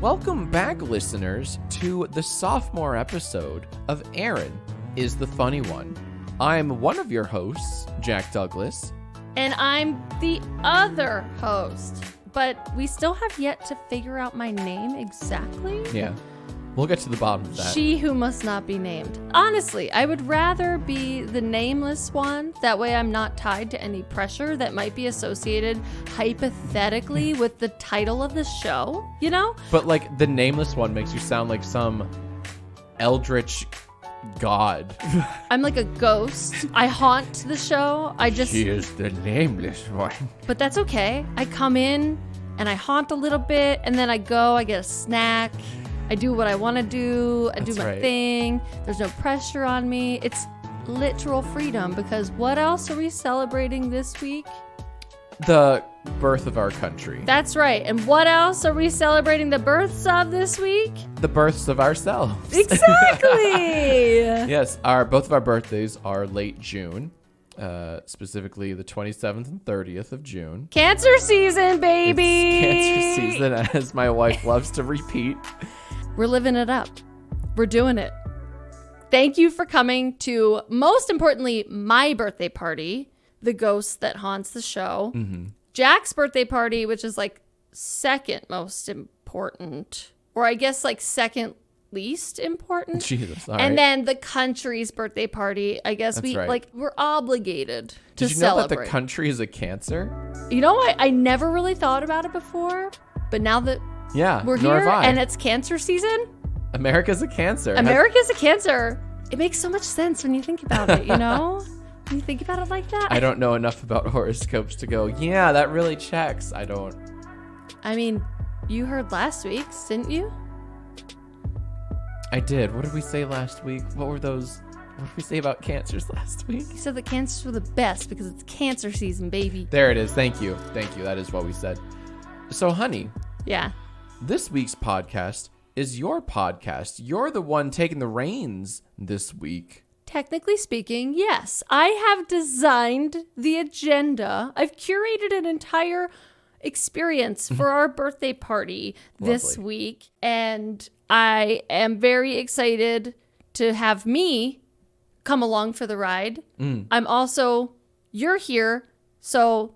Welcome back, listeners, to the sophomore episode of Erin is the Funny One. I'm one of your hosts, Jack Douglas. And I'm the other host. But we still have yet to figure out my name exactly. Yeah, we'll get to the bottom of that. She who must not be named. Honestly, I would rather be the nameless one. That way I'm not tied to any pressure that might be associated hypothetically with the title of the show, you know? But like the nameless one makes you sound like some eldritch god. I'm like a ghost. I haunt the show. She is the nameless one. But that's okay. I come in and I haunt a little bit and then I go, I get a snack. I do what I want to do. I do my thing. There's no pressure on me. It's literal freedom because what else are we celebrating this week? The birth of our country. That's right. And what else are we celebrating the births of this week? The births of ourselves. Exactly. Yes, both of our birthdays are late June. Specifically the 27th and 30th of June. Cancer season, baby. It's cancer season, as my wife loves to repeat. We're living it up. We're doing it. Thank you for coming to, most importantly, my birthday party, the ghost that haunts the show. Mm-hmm. Jack's birthday party, which is like second most important, or I guess like second least important. Jesus, all and right. then the country's birthday party. I guess we're obligated to celebrate. Did you know that the country is a Cancer? You know what? I never really thought about it before, but now that we're here and it's Cancer season, America's a Cancer. America's a Cancer. It makes so much sense when you think about it, you know? When you think about it like that. I don't know enough about horoscopes to go, yeah, that really checks. I mean, you heard last week's, didn't you? I did. What did we say last week? What did we say about Cancers last week? You said that Cancers were the best because it's Cancer season, baby. There it is. Thank you. That is what we said. So, honey. Yeah. This week's podcast is your podcast. You're the one taking the reins this week. Technically speaking, yes. I have designed the agenda. I've curated an entire experience for our birthday party this week. And I am very excited to have me come along for the ride. You're here. So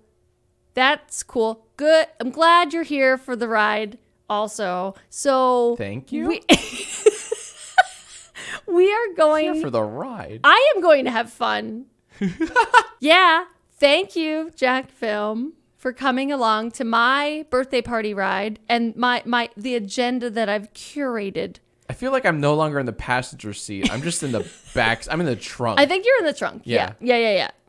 that's cool. Good. I'm glad you're here for the ride also. So thank you. We are going here for the ride. I am going to have fun. Yeah. Thank you, Jack Film, for coming along to my birthday party ride and the agenda that I've curated. I feel like I'm no longer in the passenger seat. I'm just in the back. I'm in the trunk. I think you're in the trunk. Yeah.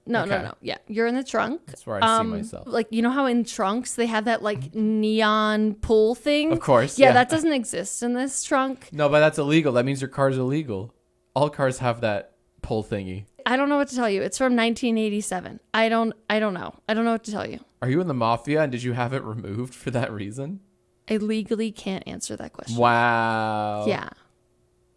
No. Yeah, you're in the trunk. That's where I see myself. Like, you know how in trunks they have that like neon pull thing? Of course. Yeah, that doesn't exist in this trunk. No, but that's illegal. That means your car's illegal. All cars have that pull thingy. I don't know what to tell you. It's from 1987. I don't know. I don't know what to tell you. Are you in the mafia and did you have it removed for that reason? I legally can't answer that question. Wow. Yeah.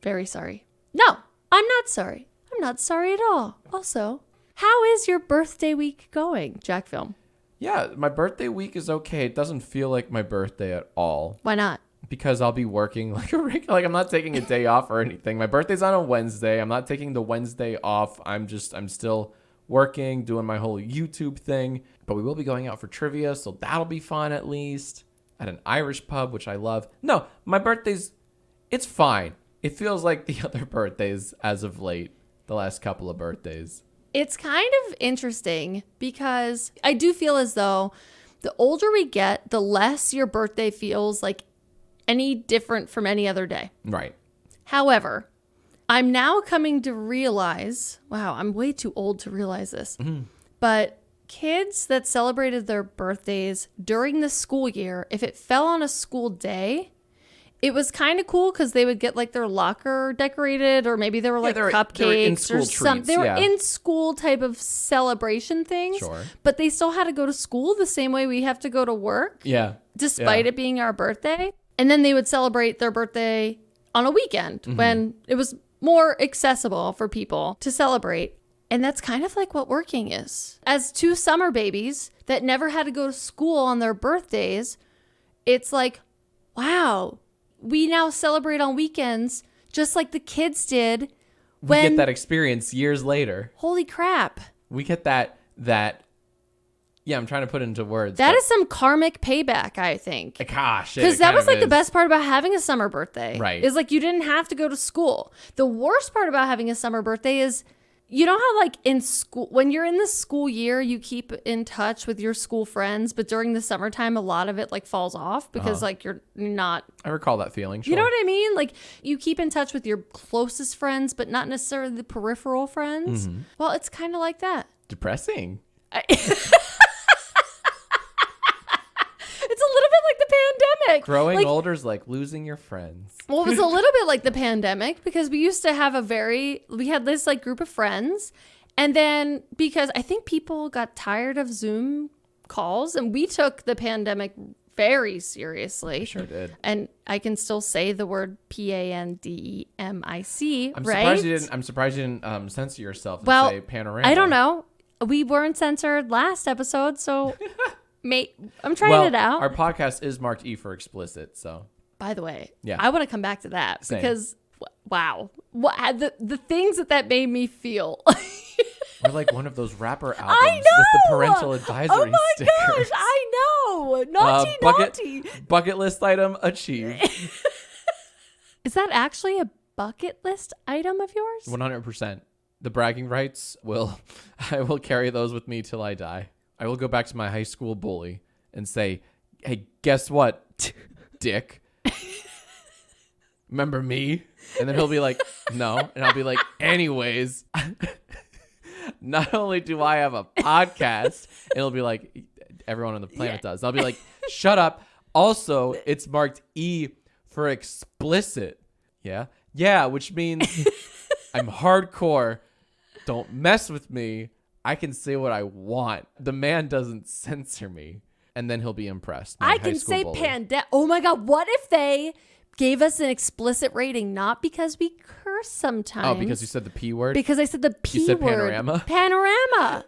Very sorry. No, I'm not sorry. I'm not sorry at all. Also, how is your birthday week going, Jack Film? Yeah, my birthday week is okay. It doesn't feel like my birthday at all. Why not? Because I'll be working like I'm not taking a day off or anything. My birthday's on a Wednesday. I'm not taking the Wednesday off. I'm still working, doing my whole YouTube thing. But we will be going out for trivia, so that'll be fun at least. At an Irish pub, which I love. No, my birthday's, it's fine. It feels like the other birthdays as of late, the last couple of birthdays. It's kind of interesting because I do feel as though the older we get, the less your birthday feels like any different from any other day. Right. However, I'm now coming to realize, wow, I'm way too old to realize this, but kids that celebrated their birthdays during the school year, if it fell on a school day, it was kind of cool because they would get like their locker decorated, or maybe there were like cupcakes or something. They were in school type of celebration things. Sure. But they still had to go to school the same way we have to go to work. Yeah. Despite it being our birthday. And then they would celebrate their birthday on a weekend when it was more accessible for people to celebrate. And that's kind of like what working is. As two summer babies that never had to go to school on their birthdays, it's like, wow, we now celebrate on weekends just like the kids did. We get that experience years later. Holy crap. We get that yeah, I'm trying to put it into words. That is some karmic payback, I think. Gosh. Because that was like the best part about having a summer birthday. Right. Is like you didn't have to go to school. The worst part about having a summer birthday is, you know how like in school, when you're in the school year, you keep in touch with your school friends, but during the summertime, a lot of it like falls off because like you're not. I recall that feeling. Sure. You know what I mean? Like you keep in touch with your closest friends, but not necessarily the peripheral friends. Mm-hmm. Well, it's kind of like that. Depressing. It's a little bit like the pandemic. Growing older is like losing your friends. Well, it was a little bit like the pandemic because we used to have we had this like group of friends. And then because I think people got tired of Zoom calls and we took the pandemic very seriously. We sure did. And I can still say the word pandemic, right? I'm surprised you didn't censor yourself and say panorama. I don't know. We weren't censored last episode, so... Mate, I'm trying it out. Our podcast is marked E for explicit, so. By the way, yeah. I want to come back to that because, wow, the things that made me feel. We're like one of those rapper albums with the parental advisory stickers. Oh my gosh, I know. Naughty. Bucket list item achieved. Is that actually a bucket list item of yours? 100%. The bragging rights I will carry those with me till I die. I will go back to my high school bully and say, hey, guess what, dick? Remember me? And then he'll be like, no. And I'll be like, anyways, not only do I have a podcast, and he'll be like, everyone on the planet does. I'll be like, shut up. Also, it's marked E for explicit. Yeah? Yeah, which means I'm hardcore. Don't mess with me. I can say what I want. The man doesn't censor me. And then he'll be impressed. I can say pandemic. Oh my God. What if they gave us an explicit rating? Not because we curse sometimes. Oh, because you said the P word? Because I said the P word. You said panorama? Panorama.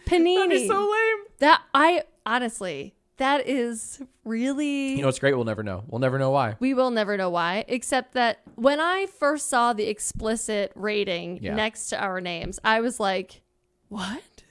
Panini. That'd be so lame. Honestly, that is really... You know what's great? We'll never know. We'll never know why. We will never know why. Except that when I first saw the explicit rating next to our names, I was like... What?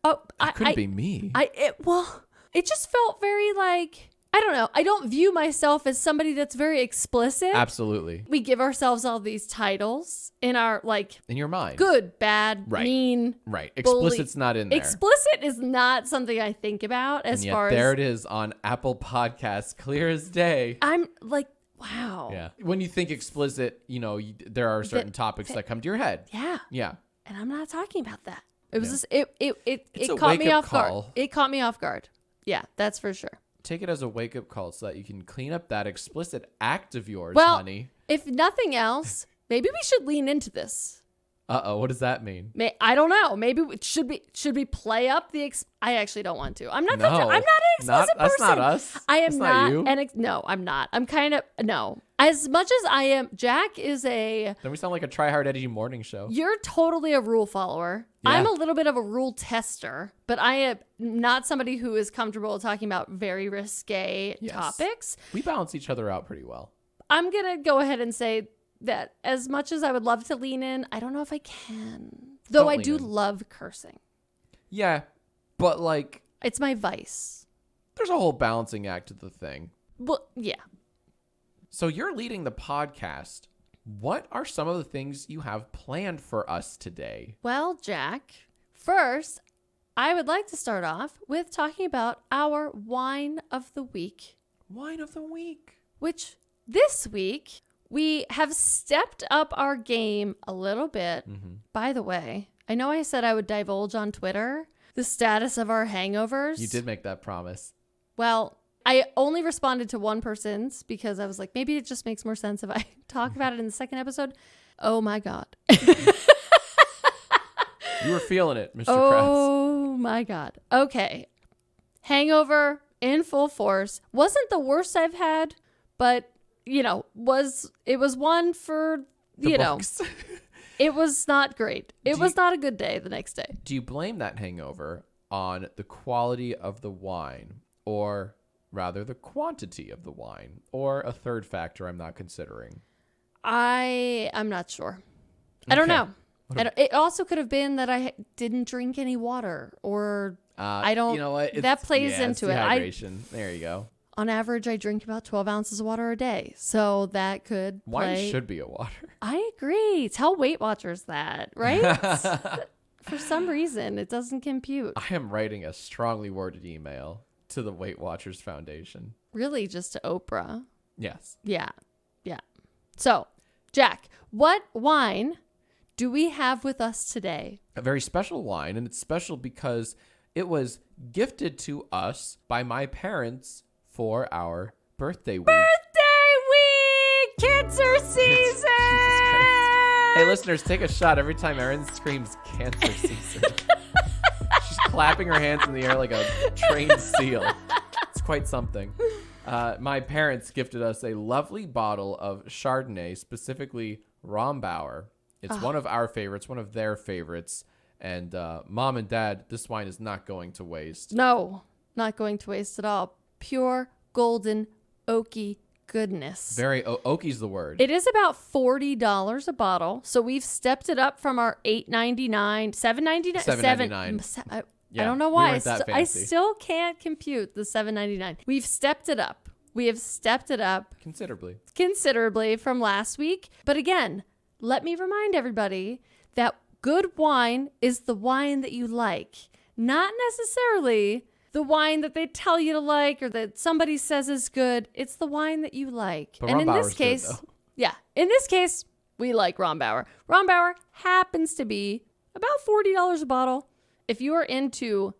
Oh, it couldn't be me. It just felt very like, I don't know. I don't view myself as somebody that's very explicit. Absolutely. We give ourselves all these titles in our in your mind. Good, bad, mean. Right. Explicit's not in there. Explicit is not something I think about as far as. There it is on Apple Podcasts, clear as day. I'm like, wow. Yeah. When you think explicit, there are certain topics that come to your head. Yeah. Yeah. And I'm not talking about that. It was just it It's caught me off guard. Call. It caught me off guard. Yeah, that's for sure. Take it as a wake-up call so that you can clean up that explicit act of yours, honey. If nothing else, maybe we should lean into this. Uh-oh, what does that mean? I don't know. Maybe should we play up the I actually don't want to. I'm not no, I'm not an explicit person. That's not us. I am not you. No, I'm not. I'm kind of no. As much as I am, Jack is a... Then we sound like a try-hard edgy morning show. You're totally a rule follower. Yeah. I'm a little bit of a rule tester, but I am not somebody who is comfortable talking about very risque topics. We balance each other out pretty well. I'm going to go ahead and say that as much as I would love to lean in, I don't know if I can. Though I do love cursing. Yeah, but it's my vice. There's a whole balancing act to the thing. Well, yeah. So you're leading the podcast. What are some of the things you have planned for us today? Well, Jack, first, I would like to start off with talking about our wine of the week. Wine of the week. Which this week, we have stepped up our game a little bit. Mm-hmm. By the way, I know I said I would divulge on Twitter the status of our hangovers. You did make that promise. Well, I only responded to one person's because I was like, maybe it just makes more sense if I talk about it in the second episode. Oh my God. You were feeling it, Mr. Krabs. Oh my God. Okay. Hangover in full force. Wasn't the worst I've had, but it was one for, books. It was not great. It was not a good day the next day. Do you blame that hangover on the quality of the wine or rather the quantity of the wine, or a third factor I'm not considering? I'm not sure. I don't know. It also could have been that I didn't drink any water, or I don't. You know what? That plays into it. Dehydration. There you go. On average, I drink about 12 ounces of water a day, so that could Wine play. should be a water. I agree. Tell Weight Watchers that, right? For some reason, it doesn't compute. I am writing a strongly worded email to the Weight Watchers Foundation. Really, just to Oprah. Yes. Yeah. So, Jack, what wine do we have with us today? A very special wine, and it's special because it was gifted to us by my parents for our birthday week. Birthday week! Cancer season! Hey, listeners, take a shot every time Erin screams cancer season. She's clapping her hands in the air like a trained seal. It's quite something. My parents gifted us a lovely bottle of Chardonnay, specifically Rombauer. It's one of our favorites, one of their favorites. And Mom and Dad, this wine is not going to waste. No, not going to waste at all. Pure, golden, oaky goodness. Very, oaky's the word. It is about $40 a bottle. So we've stepped it up from our $8.99, $7.99. $7.99. I don't know why. We weren't that I fancy. still can't compute the $7.99. We've stepped it up. We have stepped it up considerably from last week. But again, let me remind everybody that good wine is the wine that you like, not necessarily the wine that they tell you to like or that somebody says is good. It's the wine that you like. But and in Rombauer's this case, good, in this case, we like Rombauer. Rombauer happens to be about $40 a bottle. If you are into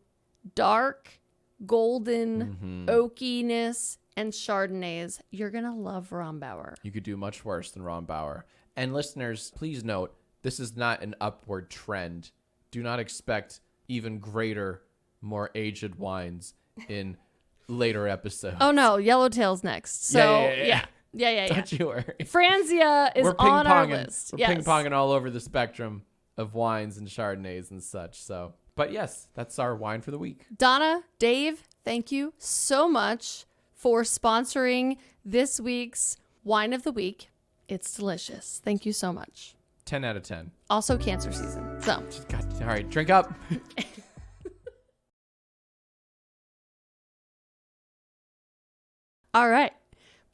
dark, golden oakiness and Chardonnays, you're going to love Rombauer. You could do much worse than Rombauer. And listeners, please note, this is not an upward trend. Do not expect even greater, more aged wines in later episodes. Oh, no. Yellowtail's next. So, yeah. Don't you worry. Franzia is on our list. We're ping-ponging all over the spectrum of wines and Chardonnays and such. So, but yes, that's our wine for the week. Donna, Dave, thank you so much for sponsoring this week's Wine of the Week. It's delicious. Thank you so much. 10 out of 10. Also cancer season. So, All right, drink up. all right.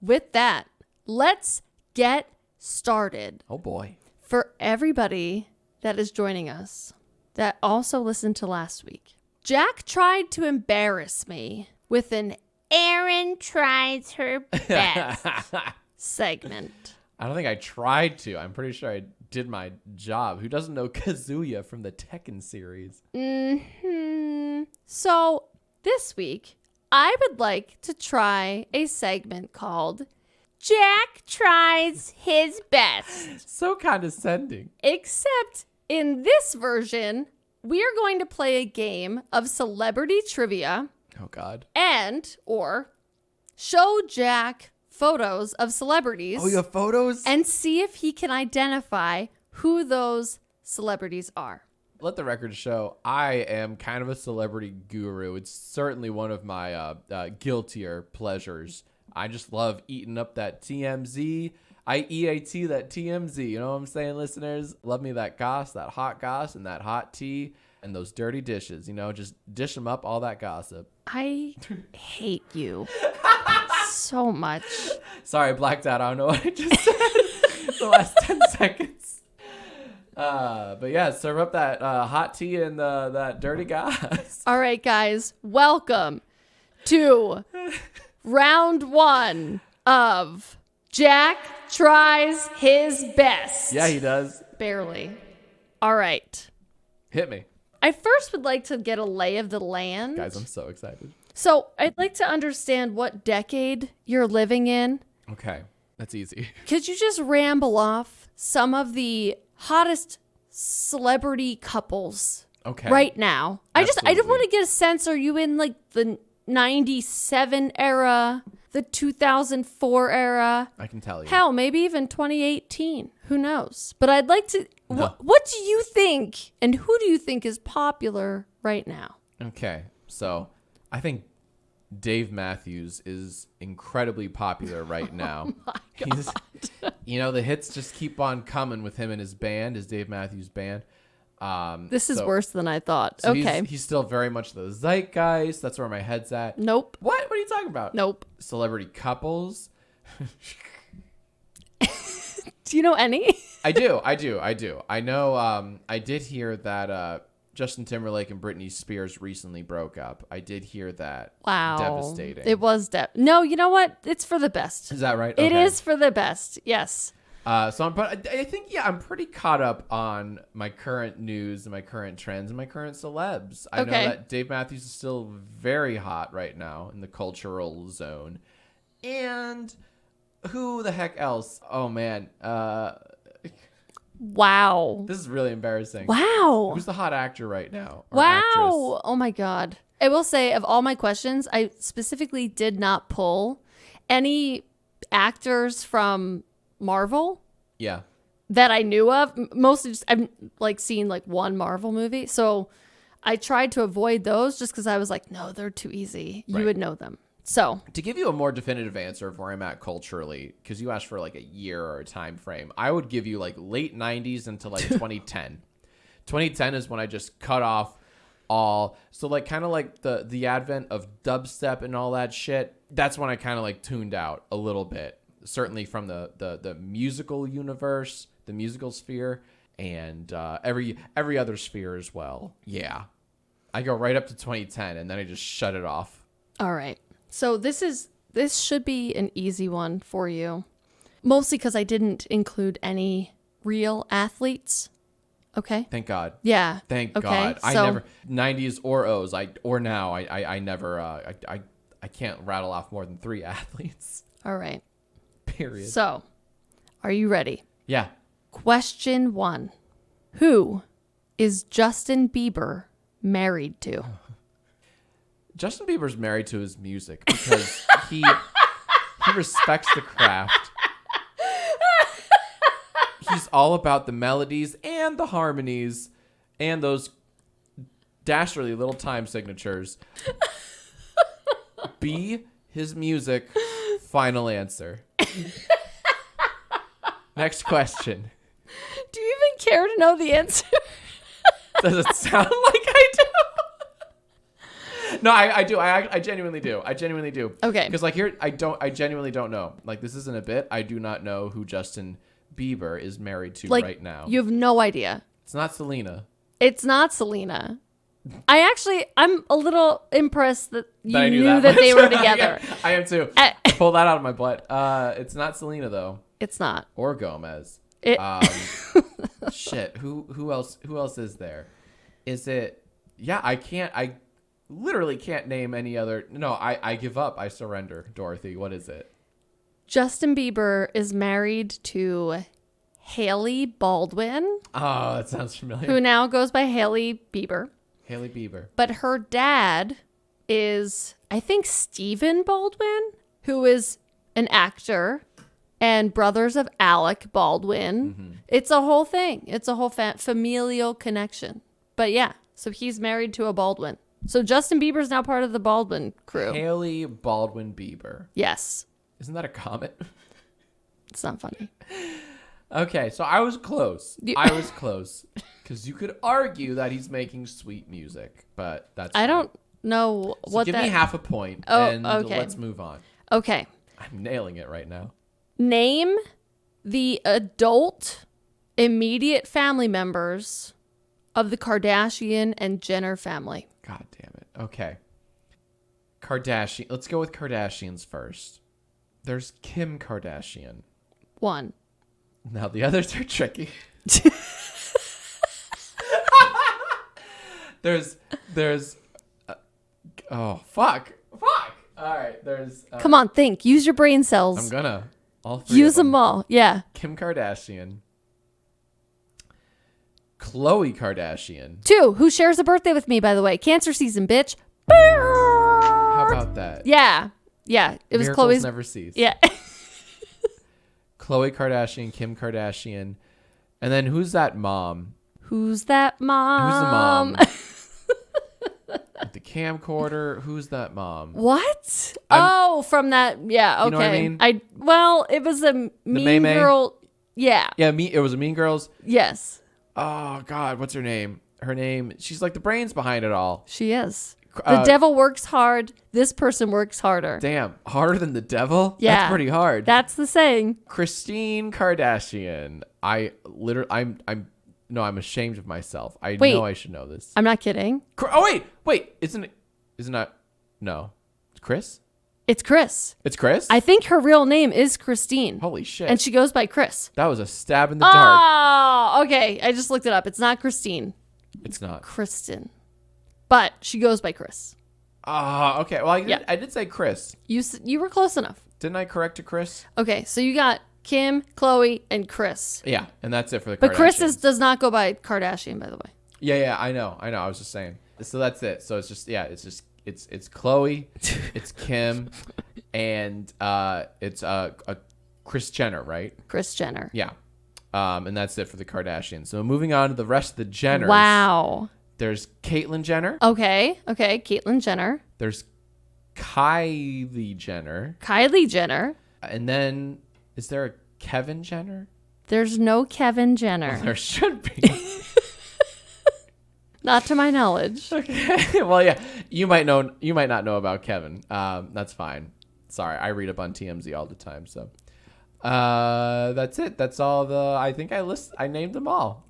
With that, let's get started. Oh boy. For everybody that is joining us that also listened to last week, Jack tried to embarrass me with an Erin tries her best segment. I don't think I tried to. I'm pretty sure I did my job. Who doesn't know Kazuya from the Tekken series? So this week, I would like to try a segment called Jack Tries His Best. So condescending. Except in this version, we are going to play a game of celebrity trivia. Oh, God. Or show Jack photos of celebrities. Oh, you have photos? And see if he can identify who those celebrities are. Let the record show I am kind of a celebrity guru. It's certainly one of my guiltier pleasures. I just love eating up that TMZ. I EAT that TMZ. You know what I'm saying, listeners? Love me that goss, that hot goss, and that hot tea, and those dirty dishes. You know, just dish them up, all that gossip. I hate you so much. Sorry, I blacked out. I don't know what I just said the last 10 seconds. But yeah, serve up that hot tea and that dirty goss. All right, guys, welcome to round 1 of Jack Tries His Best. Yeah, he does. Barely. All right. Hit me. I first would like to get a lay of the land. Guys, I'm so excited. So I'd like to understand what decade you're living in. Okay, that's easy. Could you just ramble off some of the hottest celebrity couples right now? Absolutely. I just want to get a sense. Are you in like the 97 era, the 2004 era? I can tell you. Hell, maybe even 2018. Who knows? But I'd like to. No. What do you think, and who do you think is popular right now? Okay, so I think Dave Matthews is incredibly popular right now. Oh my God. The hits just keep on coming with him and his band, his Dave Matthews Band. This is worse than I thought. So okay. He's still very much the zeitgeist. That's where my head's at. Nope. What are you talking about? Nope. Celebrity couples. Do you know any? I do. I know. I did hear that Justin Timberlake and Britney Spears recently broke up. I did hear that. Wow. Devastating. It was No, you know what? It's for the best. Is that right? It Okay. is for the best. Yes. But I think, I'm pretty caught up on my current news and my current trends and my current celebs. I know that Dave Matthews is still very hot right now in the cultural zone. And who the heck else? Oh, man. Wow. This is really embarrassing. Wow. Who's the hot actor right now? Or Wow. actress? Oh, my God. I will say, of all my questions, I specifically did not pull any actors from Marvel Yeah. that I knew of. Mostly just I've seen one Marvel movie. So I tried to avoid those just because I was like, no, they're too easy. You Right. would know them. So To give you a more definitive answer of where I'm at culturally, because you asked for a year or a time frame, I would give you late 90s into 2010. 2010 is when I just cut off all. So kind of the advent of dubstep and all that shit. That's when I kind of tuned out a little bit. Certainly from the musical universe, the musical sphere, and every other sphere as well. Yeah. I go right up to 2010 and then I just shut it off. all right. So this should be an easy one for you. Mostly because I didn't include any real athletes. Okay. Thank God. Yeah. Thank Okay, God. I so- never 90s or O's. I never I can't rattle off more than 3 athletes. All right. Period. So, are you ready? Yeah. Question 1. Who is Justin Bieber married to? Justin Bieber's married to his music because he respects the craft. He's all about the melodies and the harmonies and those dastardly little time signatures. B, his music. Final answer. Next question. Do you even care to know the answer? Does it sound like I do? No, I do. I genuinely do. I genuinely do. Okay. Because here, I genuinely don't know. This isn't a bit. I do not know who Justin Bieber is married to right now. You have no idea. It's not Selena. It's not Selena. I'm a little impressed that you knew that much. they were together. I am too. Pull that out of my butt. It's not Selena though, It's not. or Gomez. It, Shit. Who else? Who else is there? Is it? Yeah, I literally can't name any other. No, I give up. I surrender. Dorothy, what is it? Justin Bieber is married to Hailey Baldwin, Oh, that sounds familiar. who now goes by Hailey Bieber. Hailey Bieber. But her dad is, I think, Stephen Baldwin, who is an actor and brothers of Alec Baldwin. Mm-hmm. It's a whole thing. It's a whole familial connection. But yeah, so he's married to a Baldwin. So Justin Bieber's now part of the Baldwin crew. Hailey Baldwin Bieber. Yes. Isn't that a comet? It's not funny. Okay, so I was close. I was close. Because you could argue that he's making sweet music, but that's I don't know So what give that... me half a point, Oh, and okay. let's move on. Okay. I'm nailing it right now. Name the adult immediate family members of the Kardashian and Jenner family. God damn it. Okay. Kardashian. Let's go with Kardashians first. There's Kim Kardashian. 1. Now the others are tricky. there's oh fuck. All right, there's Come on, think. Use your brain cells. I'm gonna all three Use of them. them all. Yeah. Kim Kardashian. Khloe Kardashian. 2. Who shares a birthday with me, by the way? Cancer season, bitch. How about that? Yeah. Yeah. It was Miracles Chloe's. never cease. Yeah. Khloe Kardashian, Kim Kardashian. And then who's that mom? Who's that mom? Who's the mom? With the camcorder. Who's that mom? What? I'm- From that. Yeah. Okay. You know what I mean? Well, it was a mean May-May? girl. Yeah. Yeah, it was a Mean Girls. Yes. Oh God, what's her name? She's like the brains behind it all. She is. The devil works hard. This person works harder. Damn, harder than the devil? Yeah. That's pretty hard. That's the saying. Christine Kardashian. I'm ashamed of myself. I Wait. know I should know this. I'm not kidding. Oh wait, isn't that no? Chris? It's Chris. It's Chris? I think her real name is Christine. Holy shit. And she goes by Chris. That was a stab in the dark. Oh, okay. I just looked it up. It's not Christine. It's not. Kristen. But she goes by Chris. Okay. Well, I did say Chris. You were close enough. Didn't I correct to Chris? Okay, so you got Kim, Chloe, and Chris. Yeah, and that's it for the Kardashians. But Chris does not go by Kardashian, by the way. Yeah, I know. I was just saying. So that's it. So it's just it's Chloe, it's Kim, and it's Kris Jenner, right? Kris Jenner. Yeah. And that's it for the Kardashians. So moving on to the rest of the Jenners. Wow. There's Caitlyn Jenner. Okay. Caitlyn Jenner. There's Kylie Jenner. Kylie Jenner. And then is there a Kevin Jenner? There's no Kevin Jenner. There should be. Not to my knowledge. Okay. Well, yeah. You might not know about Kevin. That's fine. Sorry, I read up on TMZ all the time. So that's it. That's all I think I named them all.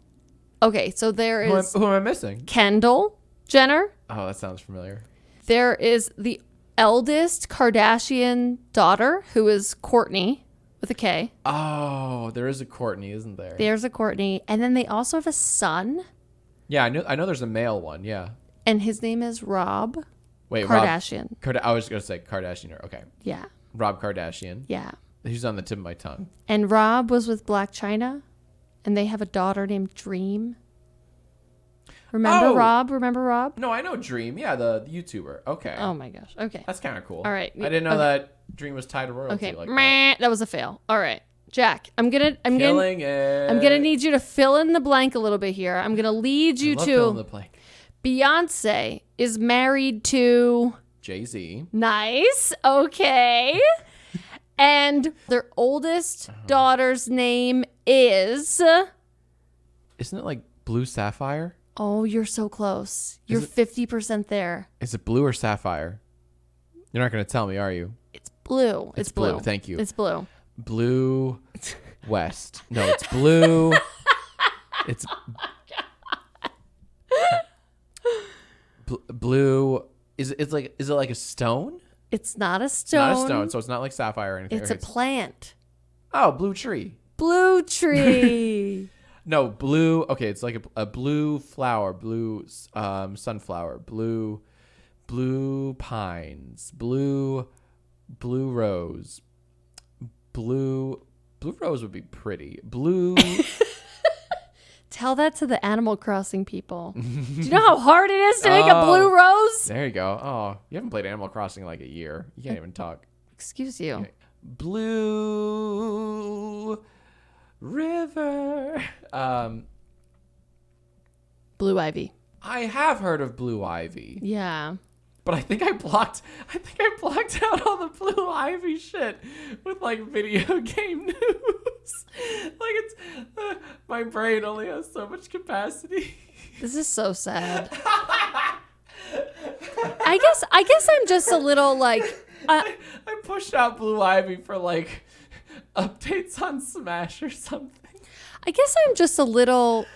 Okay, so there is who am I missing? Kendall Jenner. Oh, that sounds familiar. There is the eldest Kardashian daughter, who is Kourtney with a K. Oh, there is a Kourtney, isn't there? There's a Kourtney. And then they also have a son. Yeah, I know there's a male one, yeah. And his name is Rob Wait, Kardashian. I was going to say Kardashian. Okay. Yeah. Rob Kardashian. Yeah. He's on the tip of my tongue. And Rob was with Black China, and they have a daughter named Dream. Remember Rob? No, I know Dream. Yeah, the YouTuber. Okay. Oh my gosh. Okay. That's kind of cool. All right. I didn't know that Dream was tied to royalty Okay. like that. That was a fail. All right. Jack, I'm gonna Killing need you to fill in the blank a little bit here. I'm gonna lead you fill in the blank. Beyonce is married to Jay-Z. Nice. Okay. And their oldest daughter's name is. Isn't it like Blue Sapphire? Oh, you're so close. You're 50% there. Is it Blue or Sapphire? You're not going to tell me, are you? It's blue. It's blue. Thank you. It's blue. Blue West. No, it's blue. It's blue. Is it like a stone? It's not a stone. Not a stone, so it's not like sapphire or anything. It's a plant. Oh, blue tree. Blue tree. No, blue. Okay, it's like a blue flower, blue sunflower, blue pines, blue rose. Blue rose would be pretty. Blue. Tell that to the Animal Crossing people. Do you know how hard it is to make a blue rose? There you go. Oh, you haven't played Animal Crossing in like a year. You can't even talk. Excuse you. Okay. Blue river. Blue ivy. I have heard of blue ivy. Yeah. But I think I blocked out all the blue ivy shit with like video game news. Like it's my brain only has so much capacity. This is so sad. I guess I'm just a little like I pushed out blue ivy for like updates on Smash or something. I guess I'm just a little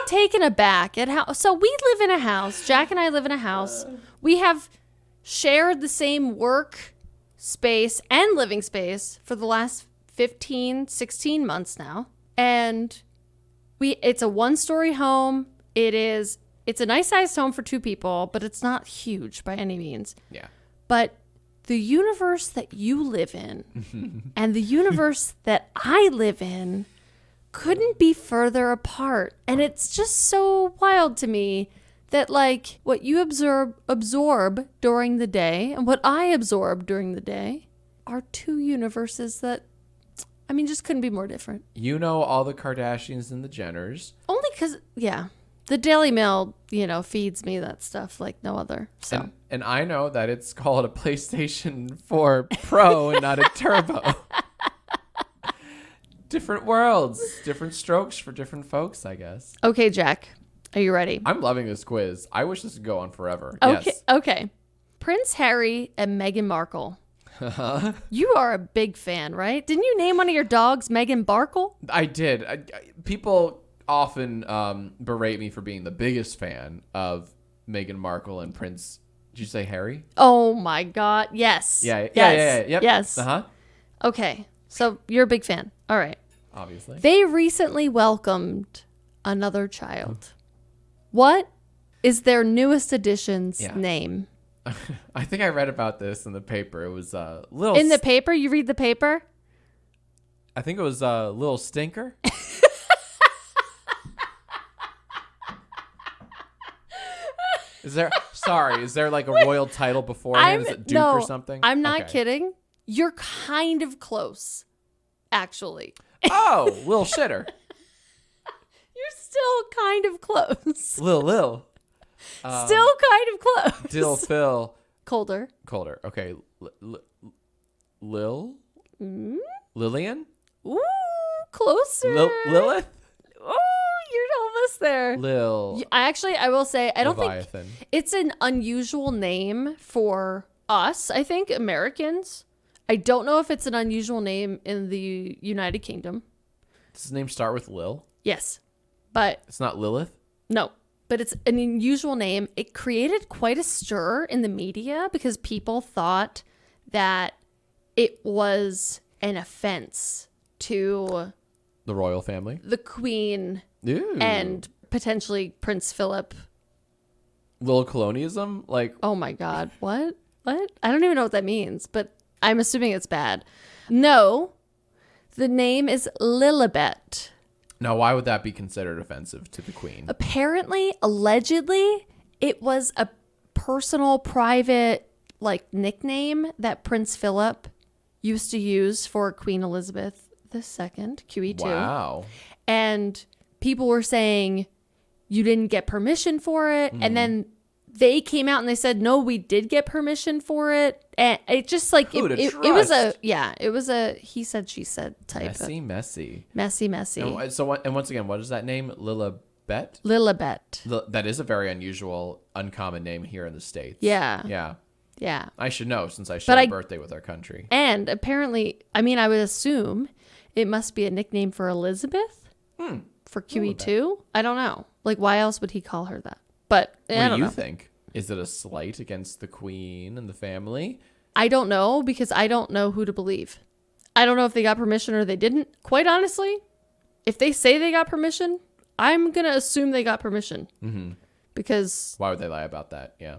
taken aback at how. So we live in a house. Jack and I live in a house. We have shared the same work space and living space for the last 15, 16 months now. And it's a one-story home. It's a nice-sized home for two people, but it's not huge by any means. Yeah. But the universe that you live in and the universe that I live in couldn't be further apart. And it's just so wild to me that like what you absorb during the day and what I absorb during the day are two universes that, just couldn't be more different. You know all the Kardashians and the Jenners. Only because, yeah, The Daily Mail, feeds me that stuff like no other. So And I know that it's called a PlayStation 4 Pro and not a Turbo. Different worlds, different strokes for different folks, I guess. Okay, Jack, are you ready? I'm loving this quiz. I wish this could go on forever. Okay, Yes. okay. Prince Harry and Meghan Markle. You are a big fan, right? Didn't you name one of your dogs Meghan Barkle? I did. People often berate me for being the biggest fan of Meghan Markle and Prince. Did you say Harry? Oh my God! Yes. Yeah. Yep. Yes. Okay, so you're a big fan. All right. Obviously. They recently welcomed another child. What is their newest addition's name? I think I read about this in the paper. It was Little... In the paper? You read the paper? I think it was Little Stinker. Is there like a royal title before him? Is it Duke or something? I'm not kidding. You're kind of close, actually. Oh, Lil Shitter. You're still kind of close. Lil. Still kind of close. Dill Phil. Colder. Okay. Lil? Mm? Lillian? Ooh, closer. Lilith? Oh, you're almost there. Lil. I will say, I don't Leviathan. think it's an unusual name for us, I think, Americans. I don't know if it's an unusual name in the United Kingdom. Does his name start with Lil? Yes, but... It's not Lilith? No, but it's an unusual name. It created quite a stir in the media because people thought that it was an offense to... The royal family? The Queen. Ooh. And potentially Prince Philip. Little colonialism? Like... Oh my God. What? I don't even know what that means, but I'm assuming it's bad. No, the name is Lilibet. Now, why would that be considered offensive to the Queen? Apparently, allegedly, it was a personal, private, nickname that Prince Philip used to use for Queen Elizabeth II, QE2. Wow. And people were saying you didn't get permission for it. And then they came out and they said, no, we did get permission for it. And it just it was a he said, she said type. Messy. And once again, what is that name? Lilibet? Lilibet. That is a very unusual, uncommon name here in the States. Yeah. I should know since I share a birthday with our country. And apparently, I would assume it must be a nickname for Elizabeth for QE2. I don't know. Why else would he call her that? But I don't know. What do you think? Is it a slight against the Queen and the family? I don't know because I don't know who to believe. I don't know if they got permission or they didn't. Quite honestly, if they say they got permission, I'm going to assume they got permission. Mm-hmm. Because... Why would they lie about that? Yeah.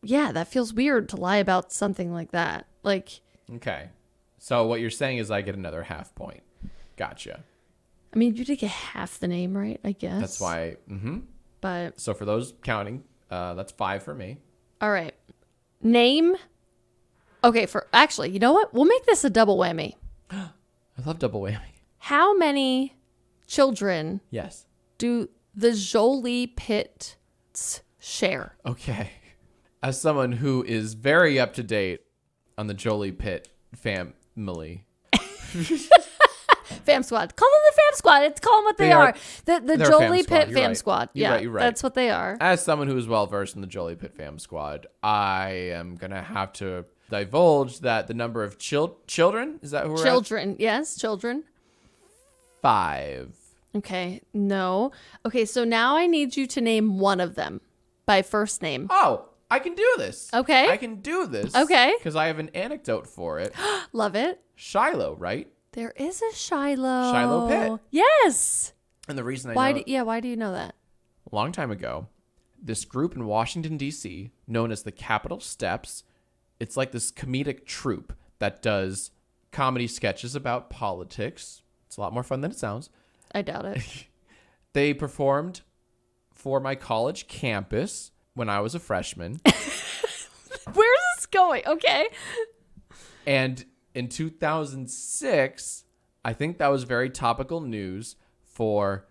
Yeah, that feels weird to lie about something like that. Okay. So what you're saying is I get another half point. Gotcha. You did get half the name right, I guess. That's why... Mm-hmm. But so for those counting, that's 5 for me. All right. Name. Okay, actually, you know what? We'll make this a double whammy. I love double whammy. How many children Yes. do the Jolie Pitts share? Okay. As someone who is very up to date on the Jolie Pitt family. Fam Squad. Call them the Fam Squad. Call them what they are. The Jolie Pitt Fam Squad. You're right. That's what they are. As someone who is well versed in the Jolie Pitt Fam Squad, I am going to have to divulge that the number of children, is that who we're Children. Yes, children. 5. Okay. No. Okay, so now I need you to name one of them by first name. Oh, I can do this. Okay. I can do this. Okay. Because I have an anecdote for it. Love it. Shiloh, right? There is a Shiloh. Shiloh Pitt. Yes. And the reason why do you know that? A long time ago, this group in Washington, D.C., known as the Capitol Steps, it's like this comedic troupe that does comedy sketches about politics. It's a lot more fun than it sounds. I doubt it. They performed for my college campus when I was a freshman. Where's this going? Okay. And in 2006, I think that was very topical news for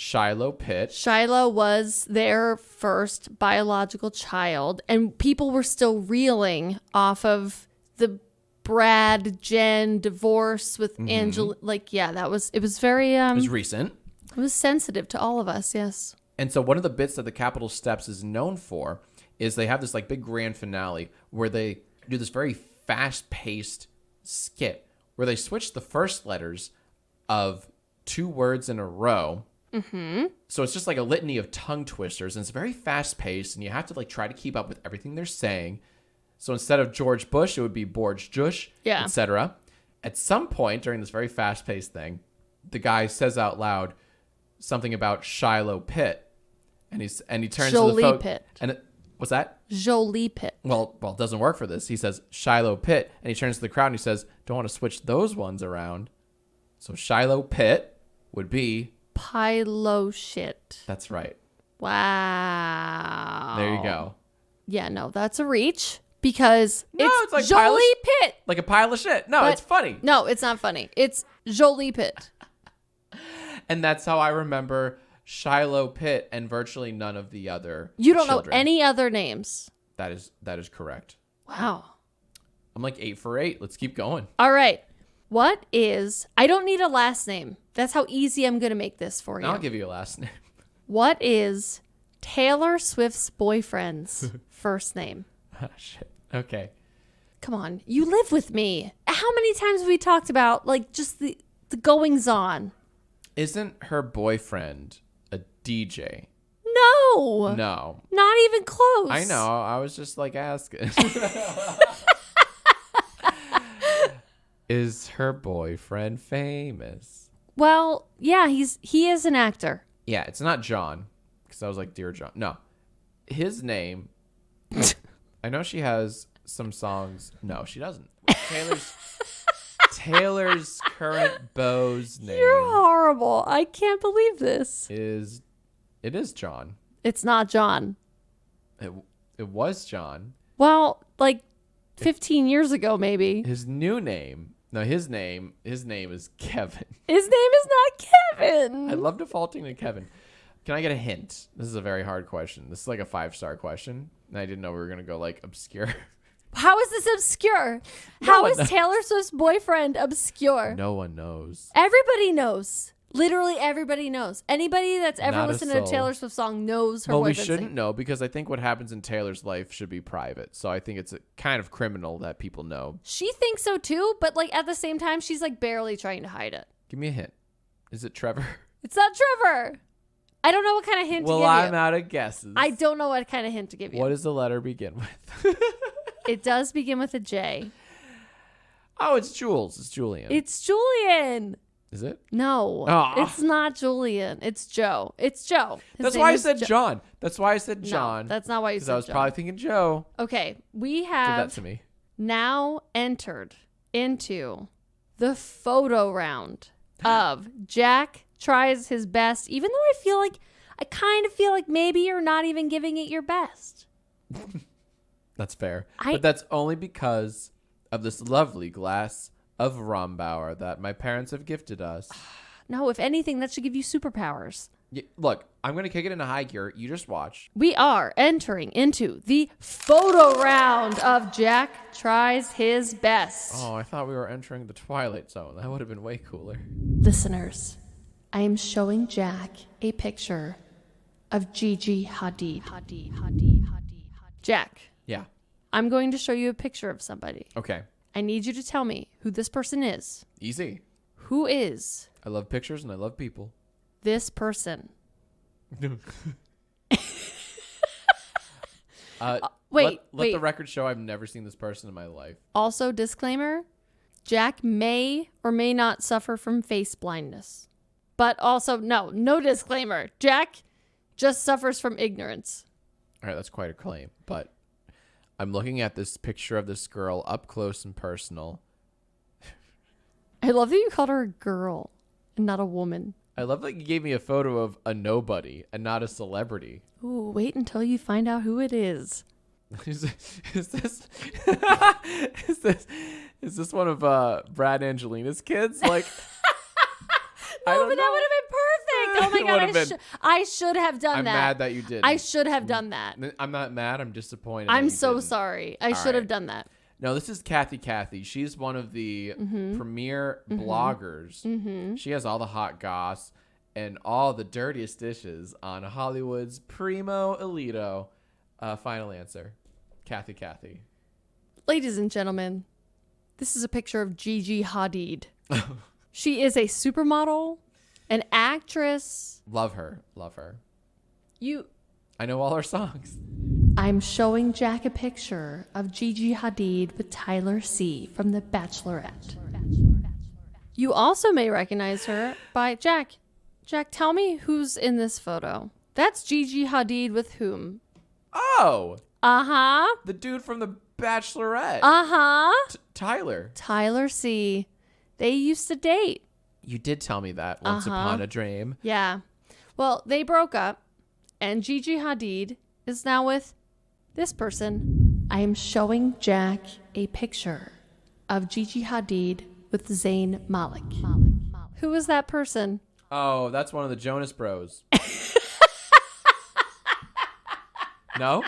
Shiloh Pitt. Shiloh was their first biological child, and people were still reeling off of the Brad Jen divorce with Angela. Like, yeah, it was very It was recent. It was sensitive to all of us, yes. And so one of the bits that the Capitol Steps is known for is they have this like big grand finale where they do this very fast-paced skit where they switch the first letters of 2 words in a row. So it's just like a litany of tongue twisters, and it's very fast-paced, and you have to like try to keep up with everything they're saying. So instead of George Bush, it would be Borge Jush, etc. At some point during this very fast-paced thing, the guy says out loud something about Shiloh Pitt, and he turns to the folks. Pitt. And what's that? Jolie Pitt. Well, it doesn't work for this. He says Shiloh Pitt, and he turns to the crowd and he says, "Don't want to switch those ones around." So Shiloh Pitt would be Pilo shit. That's right. Wow. There you go. Yeah, no, that's a reach because it's like Jolie Pitt. Like a pile of shit. No, But it's funny. No, it's not funny. It's Jolie Pitt. And that's how I remember Shiloh Pitt and virtually none of the other You don't children. know any other names. That is correct. Wow. I'm like 8 for 8. Let's keep going. All right. What is... I don't need a last name. That's how easy I'm going to make this for you. I'll give you a last name. What is Taylor Swift's boyfriend's first name? Oh, shit. Okay. Come on. You live with me. How many times have we talked about, like, just the goings on? Isn't her boyfriend a DJ? No. No. Not even close. I know. I was just like asking. Is her boyfriend famous? Well, yeah, he is an actor. Yeah, it's not John. Because I was like, Dear John. No. His name. I know she has some songs. No, she doesn't. Taylor's current beau's name. You're horrible. I can't believe this. It is John. It's not John. It was John. Well, like 15 years ago, maybe. His new name. No, his name is Kevin. His name is not Kevin. I love defaulting to Kevin. Can I get a hint? This is a very hard question. This is like a 5-star question. And I didn't know we were going to go like obscure. How is this obscure? No How one is knows. Taylor Swift's boyfriend obscure? No one knows. Everybody knows. Literally everybody knows. Anybody that's ever Not a listened to a soul. Taylor Swift song knows her Well, we boyfriend's shouldn't name. know because I think what happens in Taylor's life should be private. So I think it's a kind of criminal that people know. She thinks so too, but like at the same time, she's like barely trying to hide it. Give me a hint. Is it Trevor? It's not Trevor. I don't know what kind of hint to give I'm you. out of guesses. I don't know what kind of hint to give you. What does the letter begin with? It does begin with a J. Oh, it's Jules. It's Julian. It's Julian. Is it? No, Aw. it's not Julian. It's Joe. It's Joe. His That's name why I is said Jo- John. That's why I said No, John. that's not why you Because said I was Joe. probably thinking Joe. Okay, we Give that have to me. now entered into the photo round of Jack tries his best, even though I kind of feel like maybe you're not even giving it your best. That's fair. But that's only because of this lovely glass of Rombauer that my parents have gifted us. No, if anything, that should give you superpowers. Look, I'm going to kick it into high gear. You just watch. We are entering into the photo round of Jack tries his best. Oh, I thought we were entering the Twilight Zone. That would have been way cooler. Listeners, I am showing Jack a picture of Gigi Hadid. Jack, Yeah. I'm going to show you a picture of somebody. Okay. I need you to tell me who this person is. Easy. Who is I love pictures and I love people. this person? Wait. Let the record show I've never seen this person in my life. Also, disclaimer, Jack may or may not suffer from face blindness. But also, no disclaimer. Jack just suffers from ignorance. All right, that's quite a claim. But I'm looking at this picture of this girl up close and personal. I love that you called her a girl and not a woman. I love that you gave me a photo of a nobody and not a celebrity. Ooh, wait until you find out who it is. Is this is this one of Brad Angelina's kids? Like, I No, don't but know. that would have been perfect. oh my God, I should have done I'm that. I'm mad that you didn't. I should have done that. I'm not mad. I'm disappointed. I'm that you so didn't. sorry. I should have done that. No, this is Kathy. She's one of the premier bloggers. She has all the hot goss and all the dirtiest dishes on Hollywood's primo elito. Final answer, Kathy. Ladies and gentlemen, this is a picture of Gigi Hadid. She is a supermodel, an actress. Love her. I know all her songs. I'm showing Jack a picture of Gigi Hadid with Tyler C. from The Bachelorette. You also may recognize her by Jack. Jack, tell me who's in this photo. That's Gigi Hadid with whom? Oh. Uh-huh. The dude from The Bachelorette. Uh-huh. Tyler. Tyler C. They used to date. You did tell me that once upon a dream. Yeah. Well, they broke up, and Gigi Hadid is now with this person. I am showing Jack a picture of Gigi Hadid with Zayn Malik. Who is that person? Oh, that's one of the Jonas Bros. No? No!